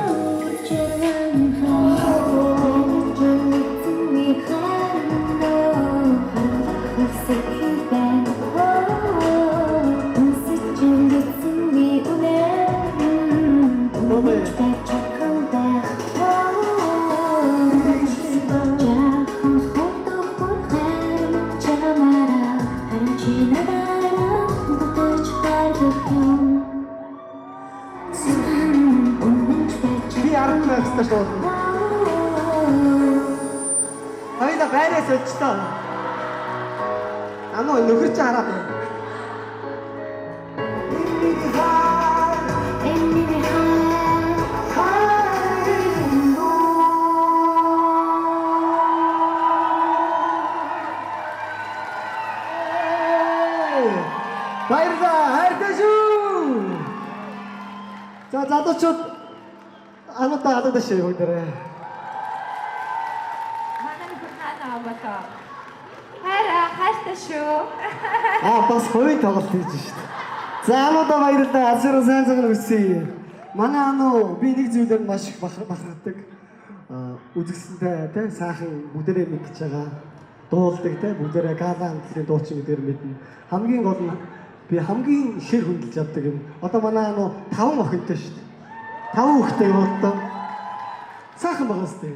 Би 10 настай шууд. Хоёул байраас өчтөө. Анаа нөхөр чи хараад байна. Баярлалаа, хайртай шүү. За залуучууд ануудаа алаад шээ бүгдээрээ. Манай бүхнаа болоо. Хайртай шүү. Бас хувийн тоглолт хийж шээ. За ануудаа баярлалаа. Алсараа сайн цагаар үсэе. Манай ануу би нэг зүйлээр маш их бахархдаг. Үзэгсэнтэй тий сайхан бүгдээрээ мэдж байгаа. Дуулдаг тий бүгдээрээ галаа хамтлагийн дуучин бүгдээр мэднэ. Хамгийн гол нь би хамгийн ихэр хөндлөж явдаг юм. Одоо манай ануу 5 охинтой шүү дээ. 5 хүүхэдтэй яваад сайхан байгаа сте.